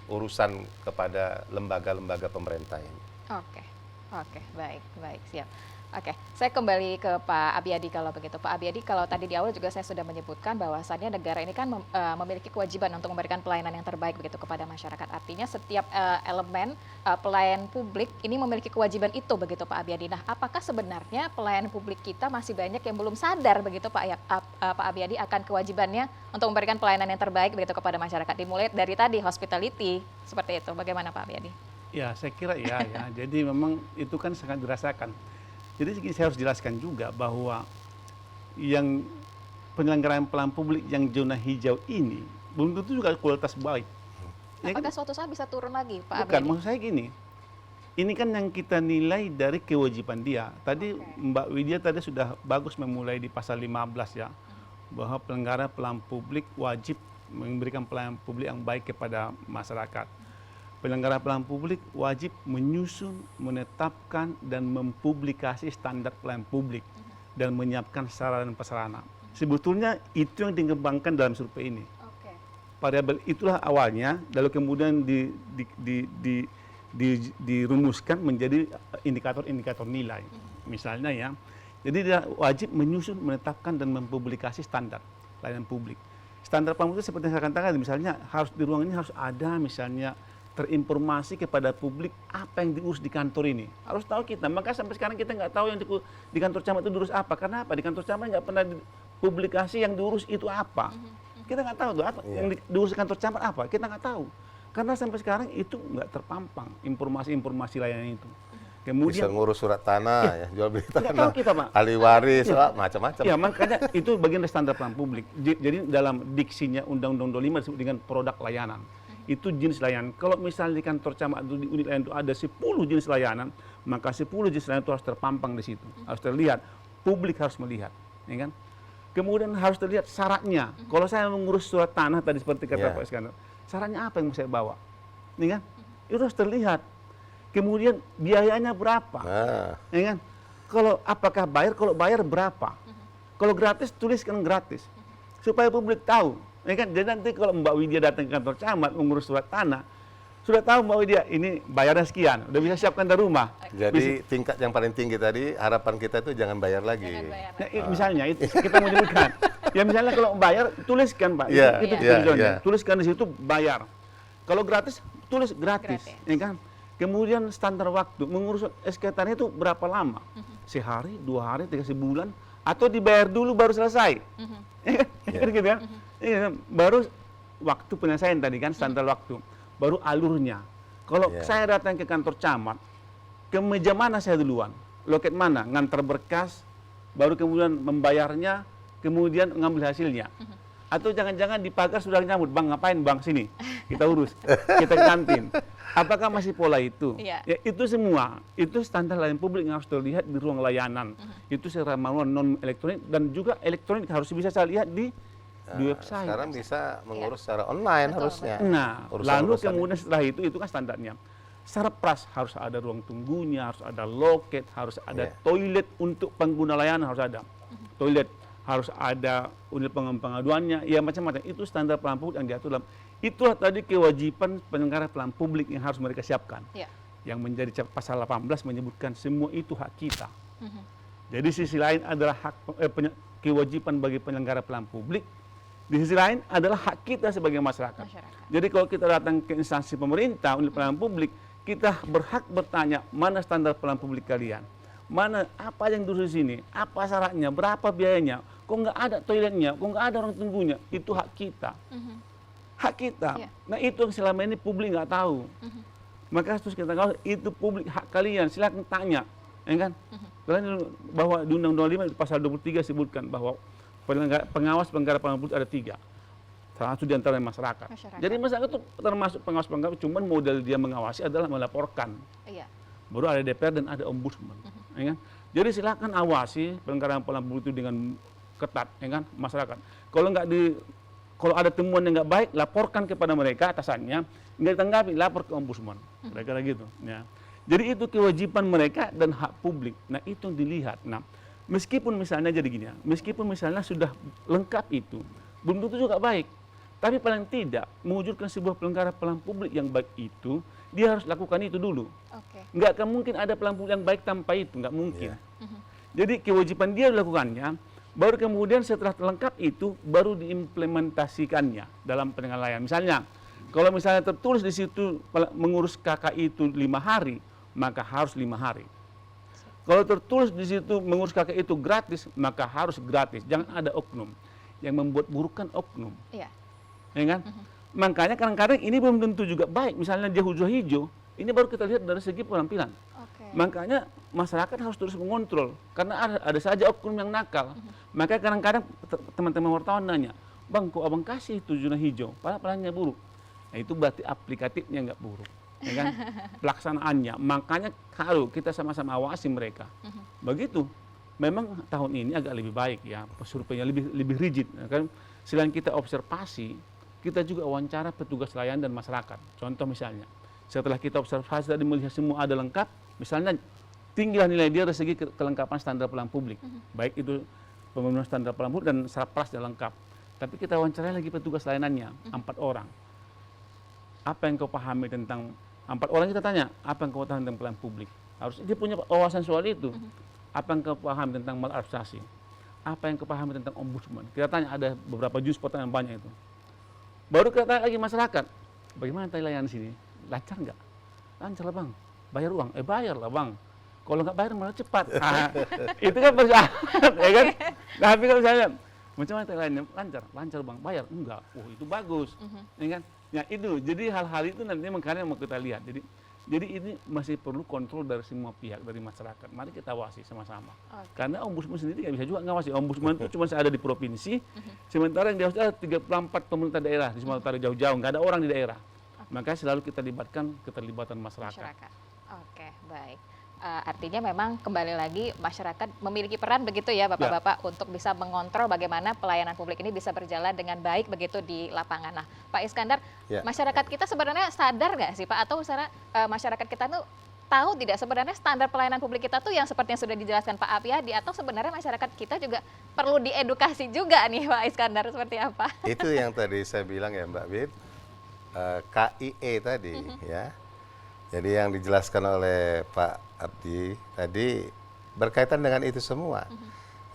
urusan kepada lembaga-lembaga pemerintah ini. Oke, baik, siap. Oke, saya kembali ke Pak Abiyadi kalau begitu. Pak Abiyadi, kalau tadi di awal juga saya sudah menyebutkan bahwasannya negara ini kan memiliki kewajiban untuk memberikan pelayanan yang terbaik begitu kepada masyarakat. Artinya setiap elemen pelayanan publik ini memiliki kewajiban itu begitu Pak Abiyadi. Nah, apakah sebenarnya pelayanan publik kita masih banyak yang belum sadar begitu Pak Abiyadi akan kewajibannya untuk memberikan pelayanan yang terbaik begitu kepada masyarakat? Dimulai dari tadi hospitality seperti itu. Bagaimana Pak Abiyadi? Ya, saya kira ya. Jadi memang itu kan sangat dirasakan. Jadi saya harus jelaskan juga bahwa yang penyelenggaraan pelayanan publik yang zona hijau ini belum tentu juga kualitas baik. Apakah suatu saat bisa turun lagi, Pak Abiyadi? Bukan, maksud saya gini, ini kan yang kita nilai dari kewajiban dia. Tadi Mbak Widya tadi sudah bagus memulai di pasal 15 ya, bahwa penyelenggara pelayanan publik wajib memberikan pelayanan publik yang baik kepada masyarakat. Penyelenggara pelayanan publik wajib menyusun, menetapkan, dan mempublikasi standar pelayanan publik dan menyiapkan sarana dan prasarana. Sebetulnya itu yang dikembangkan dalam survei ini. variabel itulah awalnya, lalu kemudian dirumuskan menjadi indikator-indikator nilai. Misalnya ya, jadi dia wajib menyusun, menetapkan dan mempublikasi standar layanan publik. Standar pelayanan itu seperti yang saya katakan, misalnya harus di ruang ini harus ada misalnya terinformasi kepada publik apa yang diurus di kantor ini. Harus tahu kita. Maka sampai sekarang kita nggak tahu yang di kantor camat itu diurus apa. Karena apa? Di kantor camat nggak pernah publikasi yang diurus itu apa. Kita nggak tahu tuh apa yang diurus di kantor camat apa. Kita nggak tahu. Karena sampai sekarang itu nggak terpampang informasi-informasi layanan itu. Bisa Kemudian ngurus surat tanah, ya, jual beli nggak tahu tanah, kita, Pak. ahli waris, macam-macam. Ya, makanya itu bagian dari standar pelayanan publik. Jadi dalam diksinya Undang-Undang 25 disebut dengan produk layanan. Itu jenis layanan. Kalau misalnya di kantor camat itu, di unit layanan itu ada 10 jenis layanan, maka 10 jenis layanan itu harus terpampang di situ. Harus terlihat. Publik harus melihat. Ya kan? Kemudian harus terlihat syaratnya. Kalau saya mengurus surat tanah tadi seperti kata Pak Iskandar, syaratnya apa yang mau saya bawa? Ya kan? Itu harus terlihat. Kemudian biayanya berapa? Ya kan? Kalau apakah bayar? Kalau bayar berapa? Kalau gratis, tuliskan gratis. Supaya publik tahu. Ya kan? Jadi nanti kalau Mbak Widya datang ke kantor camat mengurus surat tanah, sudah tahu Mbak Widya ini bayarnya sekian, udah bisa siapkan dari rumah. Jadi tingkat yang paling tinggi tadi, harapan kita itu jangan bayar lagi. Nah, misalnya itu kita menyebutkan. Ya misalnya kalau bayar, tuliskan Pak. Itu tujuannya. Tuliskan di situ bayar. Kalau gratis, tulis gratis. Ya kan? Kemudian standar waktu, mengurus SK-nya itu berapa lama? Sehari, 2 hari, 3 bulan, atau dibayar dulu baru selesai. Gitu kan? Baru waktu penyelesaian tadi kan, standar waktu. Baru alurnya. Kalau saya datang ke kantor camat, ke meja mana saya duluan? Loket mana? Ngantar berkas, baru kemudian membayarnya, kemudian ngambil hasilnya. Atau jangan-jangan di pagar sudah nyambut, Bang ngapain Bang sini? Kita urus, kita kantin. Apakah masih pola itu? Ya, itu semua, itu standar layanan publik yang harus terlihat di ruang layanan. Itu secara manual, non elektronik, dan juga elektronik harus bisa saya lihat di website. Sekarang bisa mengurus secara online harusnya. Nah, lalu kemudian setelah itu kan standarnya. Sarpras harus ada ruang tunggunya, harus ada loket, harus ada toilet untuk pengguna layanan, harus ada toilet, harus ada unit pengaduannya, ya macam-macam. Itu standar pelayanan publik yang diatur dalam. Itulah tadi kewajiban penyelenggara pelayanan publik yang harus mereka siapkan. Yang menjadi pasal 18 menyebutkan semua itu hak kita. Jadi sisi lain adalah kewajiban bagi penyelenggara pelayanan publik. Di sisi lain adalah hak kita sebagai masyarakat. Jadi kalau kita datang ke instansi pemerintah, unit pelayanan publik, kita berhak bertanya, mana standar pelayanan publik kalian? Mana, apa yang diurus di sini? Apa syaratnya? Berapa biayanya? Kok nggak ada toiletnya? Kok nggak ada orang tunggunya? Itu hak kita. Hak kita. Nah itu yang selama ini publik nggak tahu. Maka terus kita tahu, itu publik hak kalian. Silakan tanya. Ya kan? Bahwa di Undang-Undang 5 pasal 23 sebutkan bahwa pengawas penyelenggara pelayanan publik ada 3. Salah satu di antara masyarakat. Jadi masyarakat itu termasuk pengawas-pengawas, cuman model dia mengawasi adalah melaporkan. Baru ada DPR dan ada ombudsman. Ya kan? Jadi silakan awasi penyelenggara pelayanan publik itu dengan ketat, ya kan, masyarakat. Kalau ada temuan yang nggak baik, laporkan kepada mereka atasannya, nggak ditanggapi, lapor ke ombudsman. Kira-kira gitu. Ya. Jadi itu kewajiban mereka dan hak publik. Nah itu yang dilihat. Nah, meskipun misalnya jadi gini ya, meskipun misalnya sudah lengkap itu, belum tentu juga baik. Tapi paling tidak mewujudkan sebuah penyelenggara pelayanan publik yang baik itu, dia harus lakukan itu dulu. Nggak akan mungkin ada pelayanan publik yang baik tanpa itu, nggak mungkin. Jadi kewajiban dia dilakukannya, baru kemudian setelah lengkap itu, baru diimplementasikannya dalam penyelenggara layanan. Misalnya, kalau misalnya tertulis di situ mengurus KKI itu 5 hari, maka harus 5 hari. Kalau tertulis di situ mengurus KKI itu gratis, maka harus gratis. Jangan ada oknum. Yang membuat buruk kan oknum. Ya kan? Makanya kadang-kadang ini belum tentu juga baik. Misalnya dia hijau, ini baru kita lihat dari segi penampilan. Makanya masyarakat harus terus mengontrol. Karena ada saja oknum yang nakal. Makanya kadang-kadang teman-teman wartawan nanya, Bang, kok abang kasih itu zona hijau? Padahal pelayanannya buruk. Nah itu berarti aplikatifnya nggak buruk. Ya kan? Pelaksanaannya. Makanya kalau kita sama-sama awasi mereka. Begitu. Memang tahun ini agak lebih baik ya. Surveinya lebih rigid. Ya kan? Selain kita observasi, kita juga wawancara petugas layanan dan masyarakat. Contoh misalnya, setelah kita observasi tadi melihat semua ada lengkap, misalnya tinggilah nilai dia dari segi kelengkapan standar pelayanan publik. Baik itu pemenuhan standar pelayanan publik dan Sarpras yang lengkap. Tapi kita wawancarai lagi petugas layanannya, 4 orang. Apa yang kau pahami tentang 4 orang kita tanya, apa yang kau pahami tentang pelayanan publik? Harus dia punya wawasan soal itu. Apa yang kau pahami tentang maladministrasi? Apa yang kau pahami tentang ombudsman? Kita tanya, ada beberapa juz pertanyaan banyak itu. Baru kita tanya lagi masyarakat, bagaimana tadi layanan sini? Lancar nggak? Lancar lah bang. Bayar uang? Bayar lah bang. Kalau nggak bayar malah cepat. Itu kan persoalan, ya kan? Tapi kalau saya macam mana lainnya? Lancar, lancar bang. Bayar? Enggak. Oh itu bagus, ya kan? Ya itu. Jadi hal-hal itu nanti makanya mau kita lihat. Jadi ini masih perlu kontrol dari semua pihak, dari masyarakat. Mari kita awasi sama-sama. Karena ombudsman sendiri nggak bisa juga ngawasi. Ombudsman itu cuma ada di provinsi, sementara yang diawasi ada 34 pemerintah daerah di Sumatera Utara jauh-jauh, nggak ada orang di daerah. Makanya selalu kita libatkan keterlibatan masyarakat. Oke, baik. Artinya memang kembali lagi masyarakat memiliki peran begitu ya Bapak-Bapak untuk bisa mengontrol bagaimana pelayanan publik ini bisa berjalan dengan baik begitu di lapangan. Nah Pak Iskandar, masyarakat kita sebenarnya sadar nggak sih Pak, atau misalnya masyarakat kita tuh tahu tidak sebenarnya standar pelayanan publik kita tuh yang seperti yang sudah dijelaskan Pak Apiyadi, atau sebenarnya masyarakat kita juga perlu diedukasi juga nih Pak Iskandar, seperti apa? Itu yang tadi saya bilang ya Mbak Bit, KIE tadi ya. Jadi yang dijelaskan oleh Pak Abdi tadi berkaitan dengan itu semua.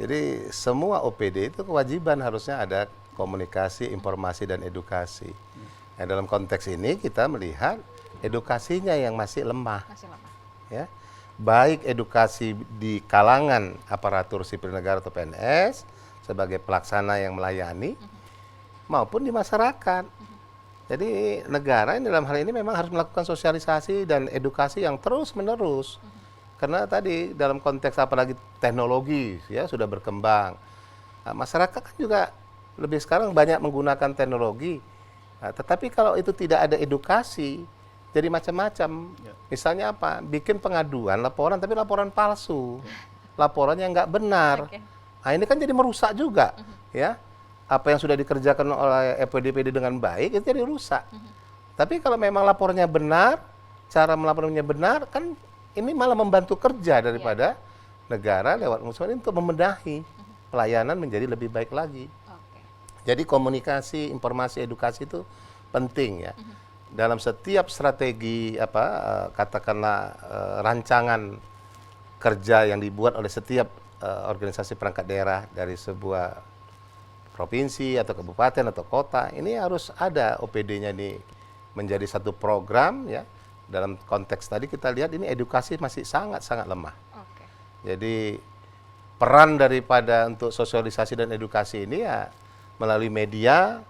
Jadi semua OPD itu kewajiban harusnya ada komunikasi, informasi, dan edukasi. Nah, dalam konteks ini kita melihat edukasinya yang masih lemah. Ya. Baik edukasi di kalangan aparatur sipil negara atau PNS sebagai pelaksana yang melayani, maupun di masyarakat. Jadi negara ini dalam hal ini memang harus melakukan sosialisasi dan edukasi yang terus-menerus. Karena tadi dalam konteks apalagi teknologi ya sudah berkembang. Nah, masyarakat kan juga lebih sekarang banyak menggunakan teknologi. Nah, tetapi kalau itu tidak ada edukasi, jadi macam-macam. Misalnya apa? Bikin pengaduan, laporan tapi laporan palsu. Laporan yang nggak benar. Nah, ini kan jadi merusak juga, ya. Apa yang sudah dikerjakan oleh EPD-PD dengan baik itu jadi rusak. Tapi kalau memang laporannya benar, cara melaporkannya benar, kan ini malah membantu kerja daripada negara lewat ombudsman untuk membenahi pelayanan menjadi lebih baik lagi. Jadi komunikasi, informasi, edukasi itu penting ya. Dalam setiap strategi katakanlah rancangan kerja yang dibuat oleh setiap organisasi perangkat daerah dari sebuah provinsi atau kabupaten atau kota, ini harus ada OPD-nya ini menjadi satu program ya. Dalam konteks tadi kita lihat ini edukasi masih sangat-sangat lemah. Jadi peran daripada untuk sosialisasi dan edukasi ini ya melalui media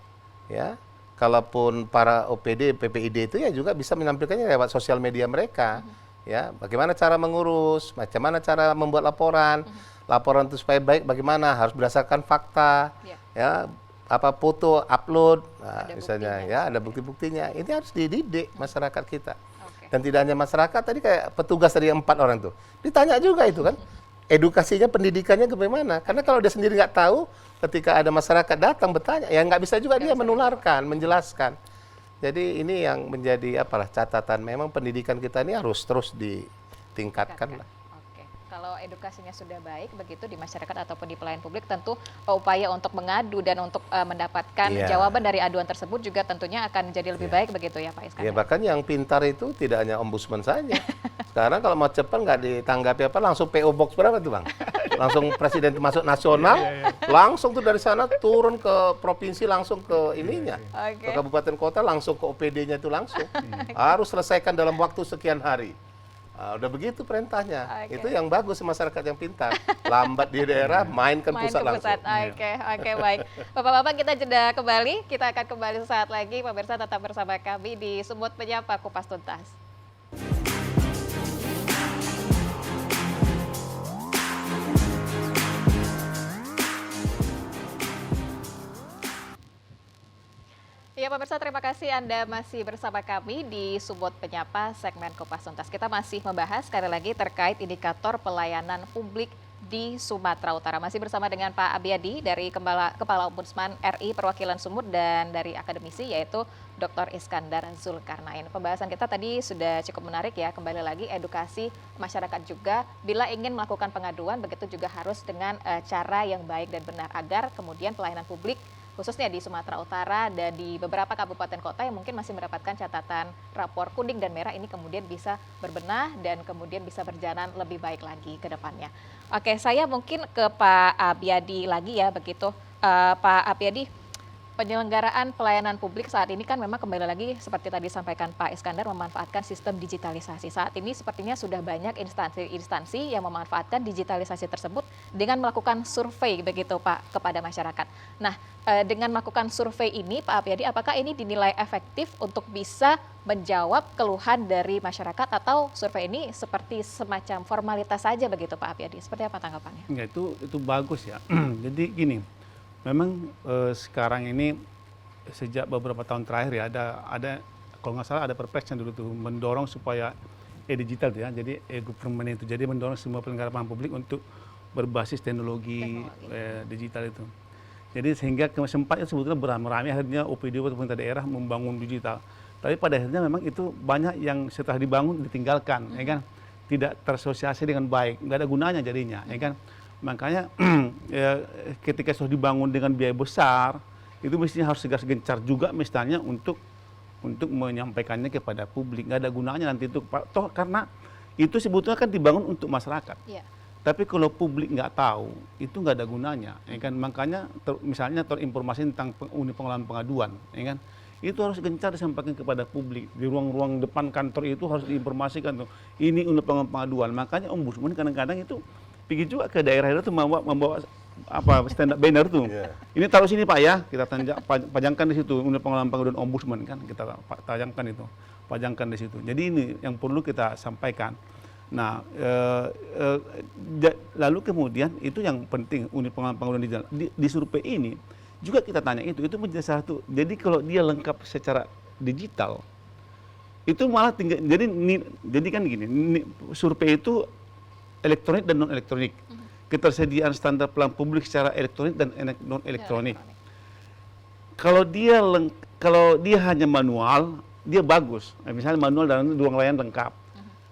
ya. Kalaupun para OPD, PPID itu ya juga bisa menampilkannya lewat sosial media mereka. Ya, bagaimana cara mengurus, bagaimana cara membuat laporan. Laporan itu supaya baik bagaimana, harus berdasarkan fakta. Ya, apa foto upload, nah, misalnya ya ada bukti-buktinya. Ini harus dididik masyarakat kita. Dan tidak hanya masyarakat, tadi kayak petugas tadi 4 orang tuh. Ditanya juga itu kan, edukasinya, pendidikannya bagaimana. Karena kalau dia sendiri nggak tahu, ketika ada masyarakat datang bertanya, ya nggak bisa juga dia menularkan, menjelaskan. Jadi ini yang menjadi catatan, memang pendidikan kita ini harus terus ditingkatkan lah. Kalau edukasinya sudah baik begitu di masyarakat ataupun di pelayanan publik, tentu upaya untuk mengadu dan untuk mendapatkan jawaban dari aduan tersebut juga tentunya akan jadi lebih baik begitu ya Pak Iskandar. Ya, bahkan yang pintar itu tidak hanya ombudsman saja. Sekarang kalau mau cepat nggak ditanggapi langsung PO Box berapa tuh Bang? Langsung presiden masuk nasional, langsung tuh dari sana turun ke provinsi, langsung ke ininya, ke kabupaten kota, langsung ke OPD-nya itu langsung. Harus selesaikan dalam waktu sekian hari. Udah begitu perintahnya. Itu yang bagus masyarakat yang pintar. Lambat di daerah, mainkan pusat langsung. Oke, baik. Bapak-bapak, kita jeda kembali. Kita akan kembali sesaat lagi. Pemirsa tetap bersama kami di Sumut Menyapa Kupas Tuntas. Ya pemirsa, terima kasih Anda masih bersama kami di Sumut Menyapa segmen Kupas Tuntas. Kita masih membahas sekali lagi terkait indikator pelayanan publik di Sumatera Utara. Masih bersama dengan Pak Apiyadi dari Kepala Ombudsman RI Perwakilan Sumut, dan dari akademisi yaitu Dr. Iskandar Zulkarnain. Pembahasan kita tadi sudah cukup menarik ya, kembali lagi edukasi masyarakat juga bila ingin melakukan pengaduan begitu juga harus dengan cara yang baik dan benar agar kemudian pelayanan publik khususnya di Sumatera Utara dan di beberapa kabupaten kota yang mungkin masih mendapatkan catatan rapor kuning dan merah ini kemudian bisa berbenah dan kemudian bisa berjalan lebih baik lagi ke depannya. Oke, saya mungkin ke Pak Apiyadi lagi ya begitu. Pak Apiyadi, penyelenggaraan pelayanan publik saat ini kan memang kembali lagi seperti tadi disampaikan Pak Iskandar memanfaatkan sistem digitalisasi. Saat ini sepertinya sudah banyak instansi-instansi yang memanfaatkan digitalisasi tersebut dengan melakukan survei begitu Pak kepada masyarakat. Nah, dengan melakukan survei ini Pak Apiyadi, apakah ini dinilai efektif untuk bisa menjawab keluhan dari masyarakat atau survei ini seperti semacam formalitas saja begitu Pak Apiyadi? Seperti apa tanggapannya? Ya, itu bagus ya. Jadi gini, memang sekarang ini sejak beberapa tahun terakhir ya ada kalau nggak salah ada perpres yang dulu tuh mendorong supaya digital tuh ya, jadi government itu jadi mendorong semua penyelenggara pelayanan publik untuk berbasis teknologi digital itu. Jadi sehingga sempat itu sebetulnya beramai-ramai akhirnya OPD pemerintah daerah membangun digital. Tapi pada akhirnya memang itu banyak yang setelah dibangun ditinggalkan, ya kan, tidak tersosialisasi dengan baik, nggak ada gunanya jadinya, ya kan. Makanya ya, ketika sudah dibangun dengan biaya besar, itu mestinya harus gencar juga misalnya untuk menyampaikannya kepada publik. Nggak ada gunanya nanti itu, toh karena itu sebetulnya kan dibangun untuk masyarakat. Yeah. Tapi kalau publik nggak tahu, itu nggak ada gunanya. Ya kan? Makanya misalnya informasi tentang unit pengelolaan pengaduan, ya kan? Itu harus gencar disampaikan kepada publik. Di ruang-ruang depan kantor itu harus diinformasikan tuh. Ini unit pengelolaan pengaduan. Makanya ombudsman kadang-kadang itu pergi juga ke daerah itu membawa apa stand up banner tuh. Yeah. Ini taruh sini Pak ya, kita pajangkan di situ unit pengelolaan pengaduan ombudsman kan, kita tayangkan itu, pajangkan di situ. Jadi ini yang perlu kita sampaikan. Nah, lalu kemudian itu yang penting unit pengelolaan pengaduan di survei ini juga kita tanya itu menjadi satu. Jadi kalau dia lengkap secara digital, itu malah tinggal. Jadi kan gini, survei itu elektronik dan non elektronik. Ketersediaan standar pelayanan publik secara elektronik dan non elektronik. Kalau dia hanya manual, dia bagus. Misalnya manual dan ruang layanan lengkap.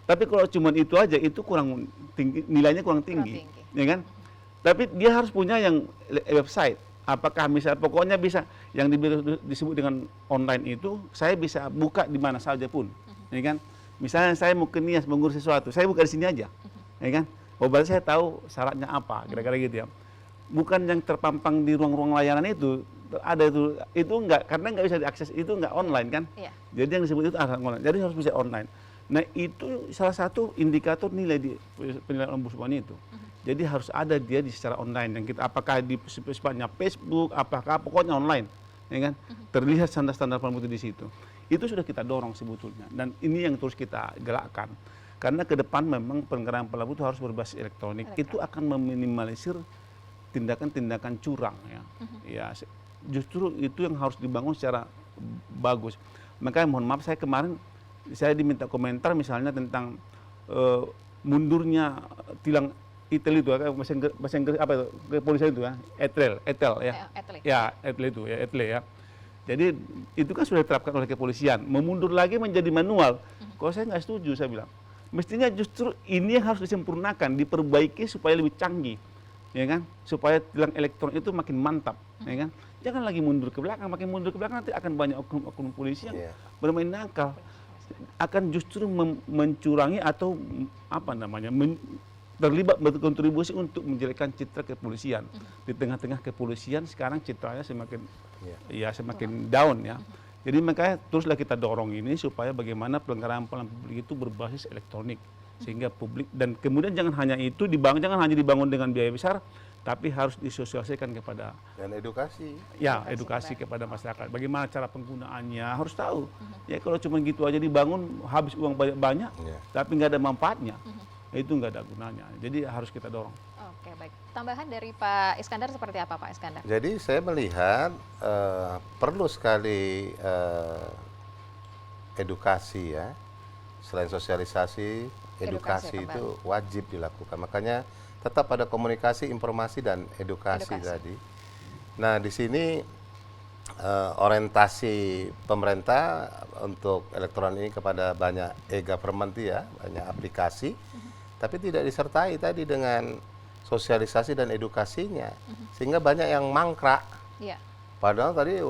Tapi kalau cuma itu aja, itu kurang tinggi, nilainya kurang tinggi. Ya kan? Tapi dia harus punya yang website. Apakah misalnya pokoknya bisa yang disebut dengan online itu saya bisa buka di mana saja pun. Ya kan? Misalnya saya mau ke Nias mengurus sesuatu, saya buka di sini aja. Ya kan? Oh, berarti saya tahu syaratnya apa, kira-kira gitu ya. Bukan yang terpampang di ruang-ruang layanan itu, ada itu enggak, karena enggak bisa diakses, itu enggak online kan. Iya. Jadi yang disebut itu online, jadi harus bisa online. Nah itu salah satu indikator nilai di penilaian ombudsman itu. Jadi harus ada dia di secara online, yang kita apakah di sifatnya Facebook, apakah pokoknya online, ya kan. Terlihat standar-standar pelayanan di situ. Itu sudah kita dorong sebetulnya, dan ini yang terus kita gerakkan. Karena ke depan memang penyelenggaraan pelayanan itu harus berbasis elektronik. Itu akan meminimalisir tindakan-tindakan curang ya. Ya, justru itu yang harus dibangun secara bagus. Makanya mohon maaf saya kemarin saya diminta komentar misalnya tentang mundurnya tilang ITEL itu bahasa Inggris apa itu kepolisian itu ya, ETEL ya. Ya, ETEL itu ya, ETEL ya. Jadi itu kan sudah diterapkan oleh kepolisian, memundur lagi menjadi manual. Kalau saya nggak setuju, saya bilang mestinya justru ini yang harus disempurnakan, diperbaiki supaya lebih canggih, ya kan? Supaya tilang elektronik itu makin mantap, ya kan? Jangan lagi mundur ke belakang, makin mundur ke belakang nanti akan banyak oknum polisi yang bermain nakal, akan justru mencurangi atau apa namanya terlibat berkontribusi untuk menjelekkan citra kepolisian. Di tengah-tengah kepolisian sekarang citranya semakin semakin down ya. Jadi makanya teruslah kita dorong ini supaya bagaimana penyelenggaraan pelayanan publik itu berbasis elektronik sehingga publik, dan kemudian jangan hanya dibangun dengan biaya besar, tapi harus disosialisasikan kepada dan edukasi. Ya, edukasi kepada masyarakat. Bagaimana cara penggunaannya harus tahu. Ya kalau cuma gitu aja dibangun habis uang banyak, tapi nggak ada manfaatnya, itu nggak ada gunanya. Jadi harus kita dorong. Oke, baik. Tambahan dari Pak Iskandar seperti apa Pak Iskandar? Jadi saya melihat perlu sekali edukasi ya. Selain sosialisasi, edukasi itu wajib dilakukan. Makanya tetap ada komunikasi, informasi dan edukasi tadi. Nah, di sini orientasi pemerintah untuk elektronik ini kepada banyak e-government ya, banyak aplikasi, tapi tidak disertai tadi dengan sosialisasi dan edukasinya, sehingga banyak yang mangkrak. Padahal tadi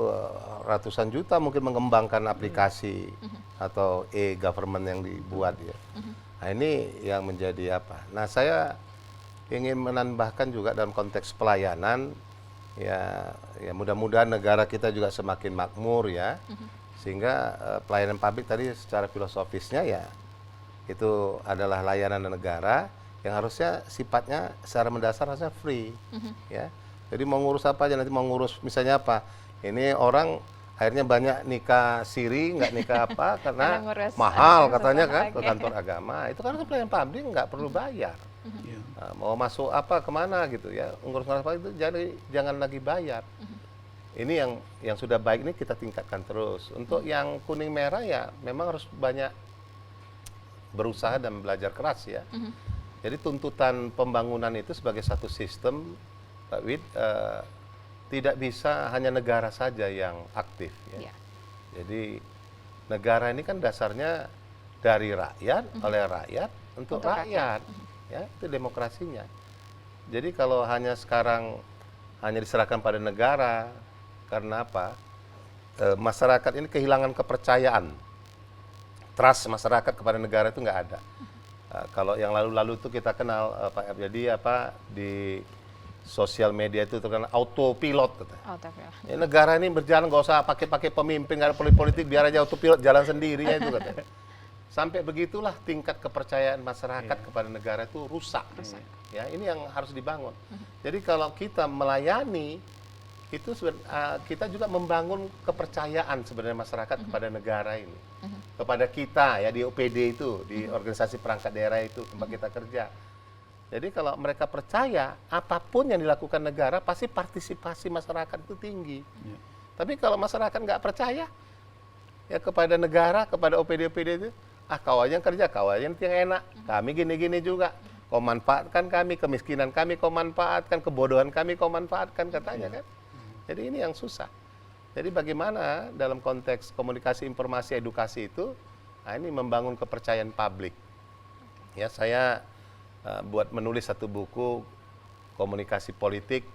ratusan juta mungkin mengembangkan aplikasi atau e-government yang dibuat ya. Nah ini yang menjadi apa? Nah saya ingin menambahkan juga dalam konteks pelayanan ya mudah-mudahan negara kita juga semakin makmur ya. Sehingga pelayanan publik tadi secara filosofisnya ya itu adalah layanan negara yang harusnya sifatnya secara mendasar harusnya free ya. Jadi mau ngurus apa aja nanti mau ngurus misalnya apa? Ini orang akhirnya banyak nikah siri, nggak nikah apa karena mahal katanya kan ke kantor agama. Itu kan pelayanan publik nggak perlu bayar. Nah, mau masuk apa kemana gitu ya ngurus-ngurus apa itu jadi jangan lagi bayar. Ini yang sudah baik ini kita tingkatkan terus. Untuk yang kuning merah ya memang harus banyak berusaha dan belajar keras ya. Jadi tuntutan pembangunan itu sebagai satu sistem Pak Wid, tidak bisa hanya negara saja yang aktif ya. Jadi negara ini kan dasarnya dari rakyat, oleh rakyat, untuk rakyat. Ya, itu demokrasinya. Jadi kalau hanya sekarang hanya diserahkan pada negara, karena apa? Masyarakat ini kehilangan kepercayaan. Trust masyarakat kepada negara itu nggak ada. Kalau yang lalu-lalu itu kita kenal Pak jadi apa di sosial media itu terkenal autopilot. Ya, negara ini berjalan nggak usah pakai pemimpin, nggak ada politik, biar aja autopilot jalan sendiri ya itu katanya. Sampai begitulah tingkat kepercayaan masyarakat kepada negara itu rusak. Ya, ini yang harus dibangun. Jadi kalau kita melayani itu kita juga membangun kepercayaan sebenarnya masyarakat kepada negara ini. Kepada kita ya di OPD itu, di organisasi perangkat daerah itu tempat kita kerja. Jadi kalau mereka percaya apapun yang dilakukan negara pasti partisipasi masyarakat itu tinggi. Tapi kalau masyarakat nggak percaya ya kepada negara, kepada OPD-OPD itu, kau aja yang kerja, kau aja yang enak, kami gini-gini juga. Kau manfaatkan kami, kemiskinan kami kau manfaatkan, kebodohan kami kau manfaatkan katanya kan. Jadi ini yang susah. Jadi bagaimana dalam konteks komunikasi, informasi, edukasi itu, ini membangun kepercayaan publik. Ya saya buat menulis satu buku komunikasi politik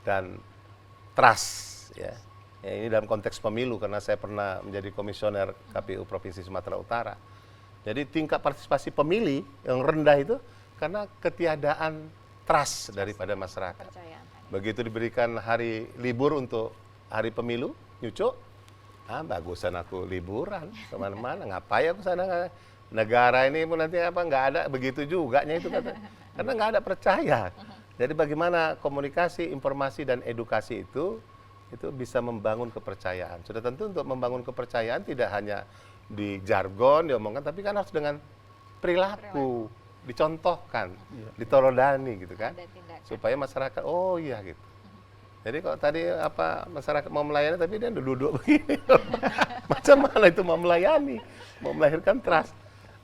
dan trust ya. Ini dalam konteks pemilu karena saya pernah menjadi komisioner KPU Provinsi Sumatera Utara. Jadi tingkat partisipasi pemilih yang rendah itu karena ketiadaan trust daripada masyarakat. Begitu diberikan hari libur untuk hari pemilu, nyucuk, bagusan aku liburan kemana-mana, ngapain aku sana? Negara ini pun nanti apa nggak ada begitu juga itu kata, karena nggak ada percaya. Jadi bagaimana komunikasi, informasi dan edukasi itu bisa membangun kepercayaan. Sudah tentu untuk membangun kepercayaan tidak hanya di jargon diomongkan, tapi kan harus dengan perilaku, dicontohkan, ditorodani gitu kan, supaya masyarakat oh iya gitu. Jadi kalau tadi apa masyarakat mau melayani tapi dia duduk begini, macam mana itu mau melayani, mau melahirkan trust.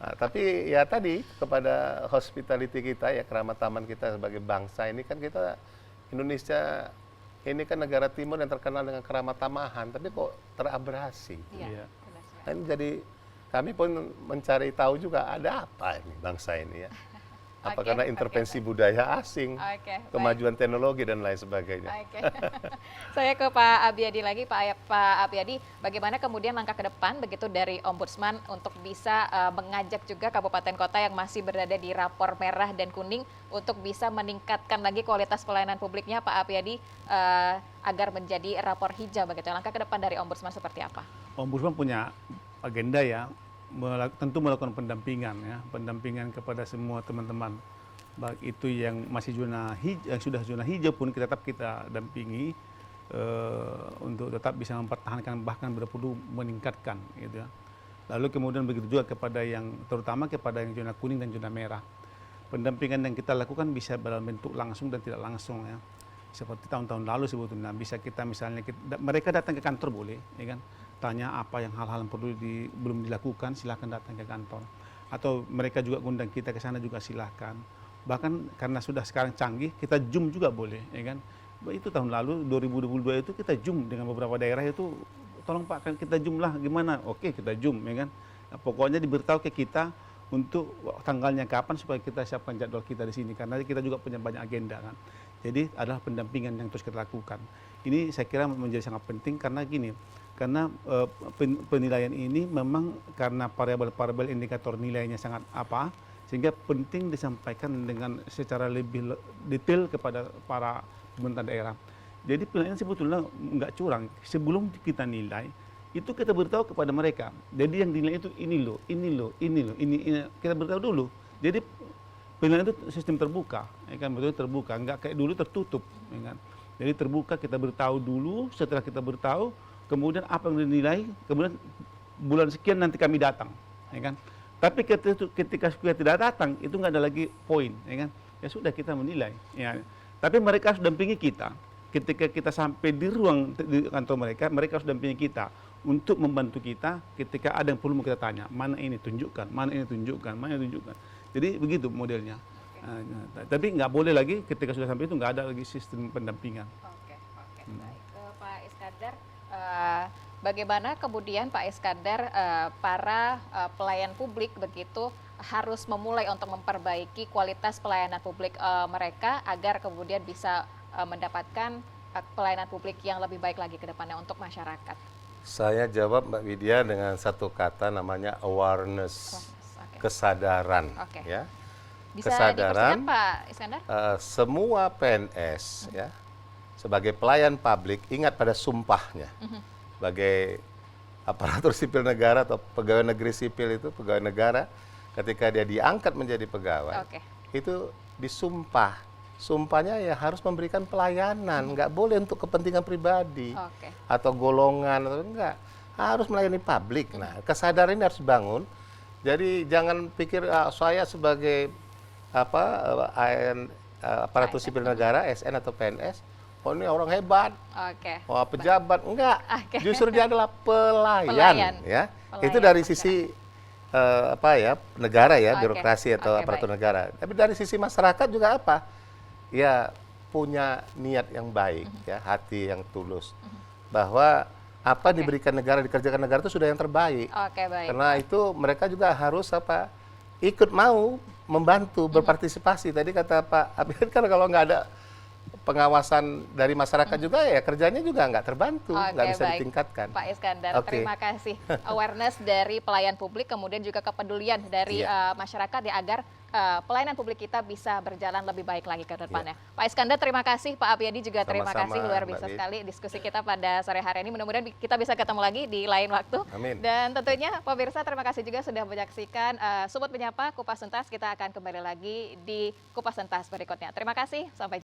Nah, tapi ya tadi kepada hospitality kita ya keramah taman kita sebagai bangsa ini kan kita Indonesia ini kan negara timur yang terkenal dengan keramah tamahan, tapi kok terabrasi. Iya. Dan jadi kami pun mencari tahu juga ada apa ini bangsa ini ya. Apa karena intervensi budaya asing, kemajuan teknologi dan lain sebagainya. Saya ke Pak Abiyadi lagi, Pak Abiyadi, bagaimana kemudian langkah ke depan begitu dari Ombudsman untuk bisa mengajak juga kabupaten kota yang masih berada di rapor merah dan kuning untuk bisa meningkatkan lagi kualitas pelayanan publiknya, Pak Abiyadi, agar menjadi rapor hijau begitu. Langkah ke depan dari Ombudsman seperti apa? Ombudsman punya agenda ya. Tentu melakukan pendampingan ya, pendampingan kepada semua teman-teman, baik itu yang masih zona hijau, yang sudah zona hijau pun tetap kita dampingi untuk tetap bisa mempertahankan bahkan perlu meningkatkan gitu ya. Lalu kemudian begitu juga kepada yang terutama kepada yang zona kuning dan zona merah. Pendampingan yang kita lakukan bisa dalam bentuk langsung dan tidak langsung ya. Seperti tahun-tahun lalu sebetulnya bisa kita misalnya mereka datang ke kantor boleh ya kan. Tanya apa yang hal-hal yang belum dilakukan, silahkan datang ke kantor. Atau mereka juga undang kita ke sana juga silahkan. Bahkan karena sudah sekarang canggih, kita Zoom juga boleh, ya kan? Itu tahun lalu 2022 itu kita Zoom dengan beberapa daerah itu, tolong Pak kan kita Zoom lah, gimana? Oke kita Zoom, ya kan? Nah, pokoknya diberitahu ke kita untuk tanggalnya kapan supaya kita siapkan jadwal kita di sini karena kita juga punya banyak agenda kan. Jadi adalah pendampingan yang terus kita lakukan. Ini saya kira menjadi sangat penting karena gini, karena penilaian ini memang karena variabel-variabel indikator nilainya sangat sehingga penting disampaikan dengan secara lebih detail kepada para pemerintah daerah. Jadi penilaian sebetulnya nggak curang. Sebelum kita nilai, itu kita beritahu kepada mereka. Jadi yang dinilai itu ini loh, ini kita beritahu dulu. Jadi penilaian itu sistem terbuka, ya kan, betul terbuka, nggak kayak dulu tertutup, ya kan. Jadi terbuka, kita beritahu dulu. Setelah kita beritahu, kemudian apa yang dinilai, kemudian bulan sekian nanti kami datang, ya kan. Tapi ketika kita tidak datang, itu nggak ada lagi poin, ya kan. Ya sudah kita menilai. Ya. Tapi mereka harus dampingi kita. Ketika kita sampai di ruang di kantor mereka harus dampingi kita untuk membantu kita ketika ada yang perlu kita tanya, mana ini tunjukkan, mana ini tunjukkan, mana ini tunjukkan. Jadi begitu modelnya. Tapi nggak boleh lagi ketika sudah sampai itu nggak ada lagi sistem pendampingan. Oke, baik. Pak Iskandar, bagaimana kemudian Pak Iskandar para pelayan publik begitu harus memulai untuk memperbaiki kualitas pelayanan publik mereka agar kemudian bisa mendapatkan pelayanan publik yang lebih baik lagi ke depannya untuk masyarakat? Saya jawab Mbak Widya dengan satu kata namanya awareness, kesadaran. Ya. Bisa kesadaran, Pak Iskandar? Semua PNS ya, sebagai pelayan publik ingat pada sumpahnya. Sebagai aparatur sipil negara atau pegawai negeri sipil itu, pegawai negara, ketika dia diangkat menjadi pegawai, itu disumpah. Sumpahnya ya harus memberikan pelayanan, nggak boleh untuk kepentingan pribadi atau golongan atau enggak, harus melayani publik. Nah, kesadaran ini harus dibangun. Jadi jangan pikir saya sebagai aparatur sipil negara, ASN atau PNS, oh ini orang hebat, oh pejabat, enggak. Justru dia adalah pelayan. Ya. Pelayan. Itu dari sisi negara ya, birokrasi atau aparatur negara. Tapi dari sisi masyarakat juga ya punya niat yang baik, ya, hati yang tulus, bahwa apa diberikan negara, dikerjakan negara itu sudah yang terbaik. Baik. Karena itu mereka juga harus ikut mau membantu, berpartisipasi. Tadi kata Pak Abid kan kalau nggak ada pengawasan dari masyarakat juga ya kerjanya juga nggak terbantu, nggak bisa ditingkatkan. Pak Iskandar, terima kasih. Awareness dari pelayan publik, kemudian juga kepedulian dari masyarakat ya agar pelayanan publik kita bisa berjalan lebih baik lagi ke depannya. Pak Iskandar, terima kasih. Pak Apriyadi juga terima kasih. Luar biasa sekali diskusi kita pada sore hari ini. Mudah-mudahan kita bisa ketemu lagi di lain waktu. Amin. Dan tentunya pemirsa terima kasih juga sudah menyaksikan Sumut Menyapa Kupas Tuntas. Kita akan kembali lagi di Kupas Tuntas berikutnya. Terima kasih. Sampai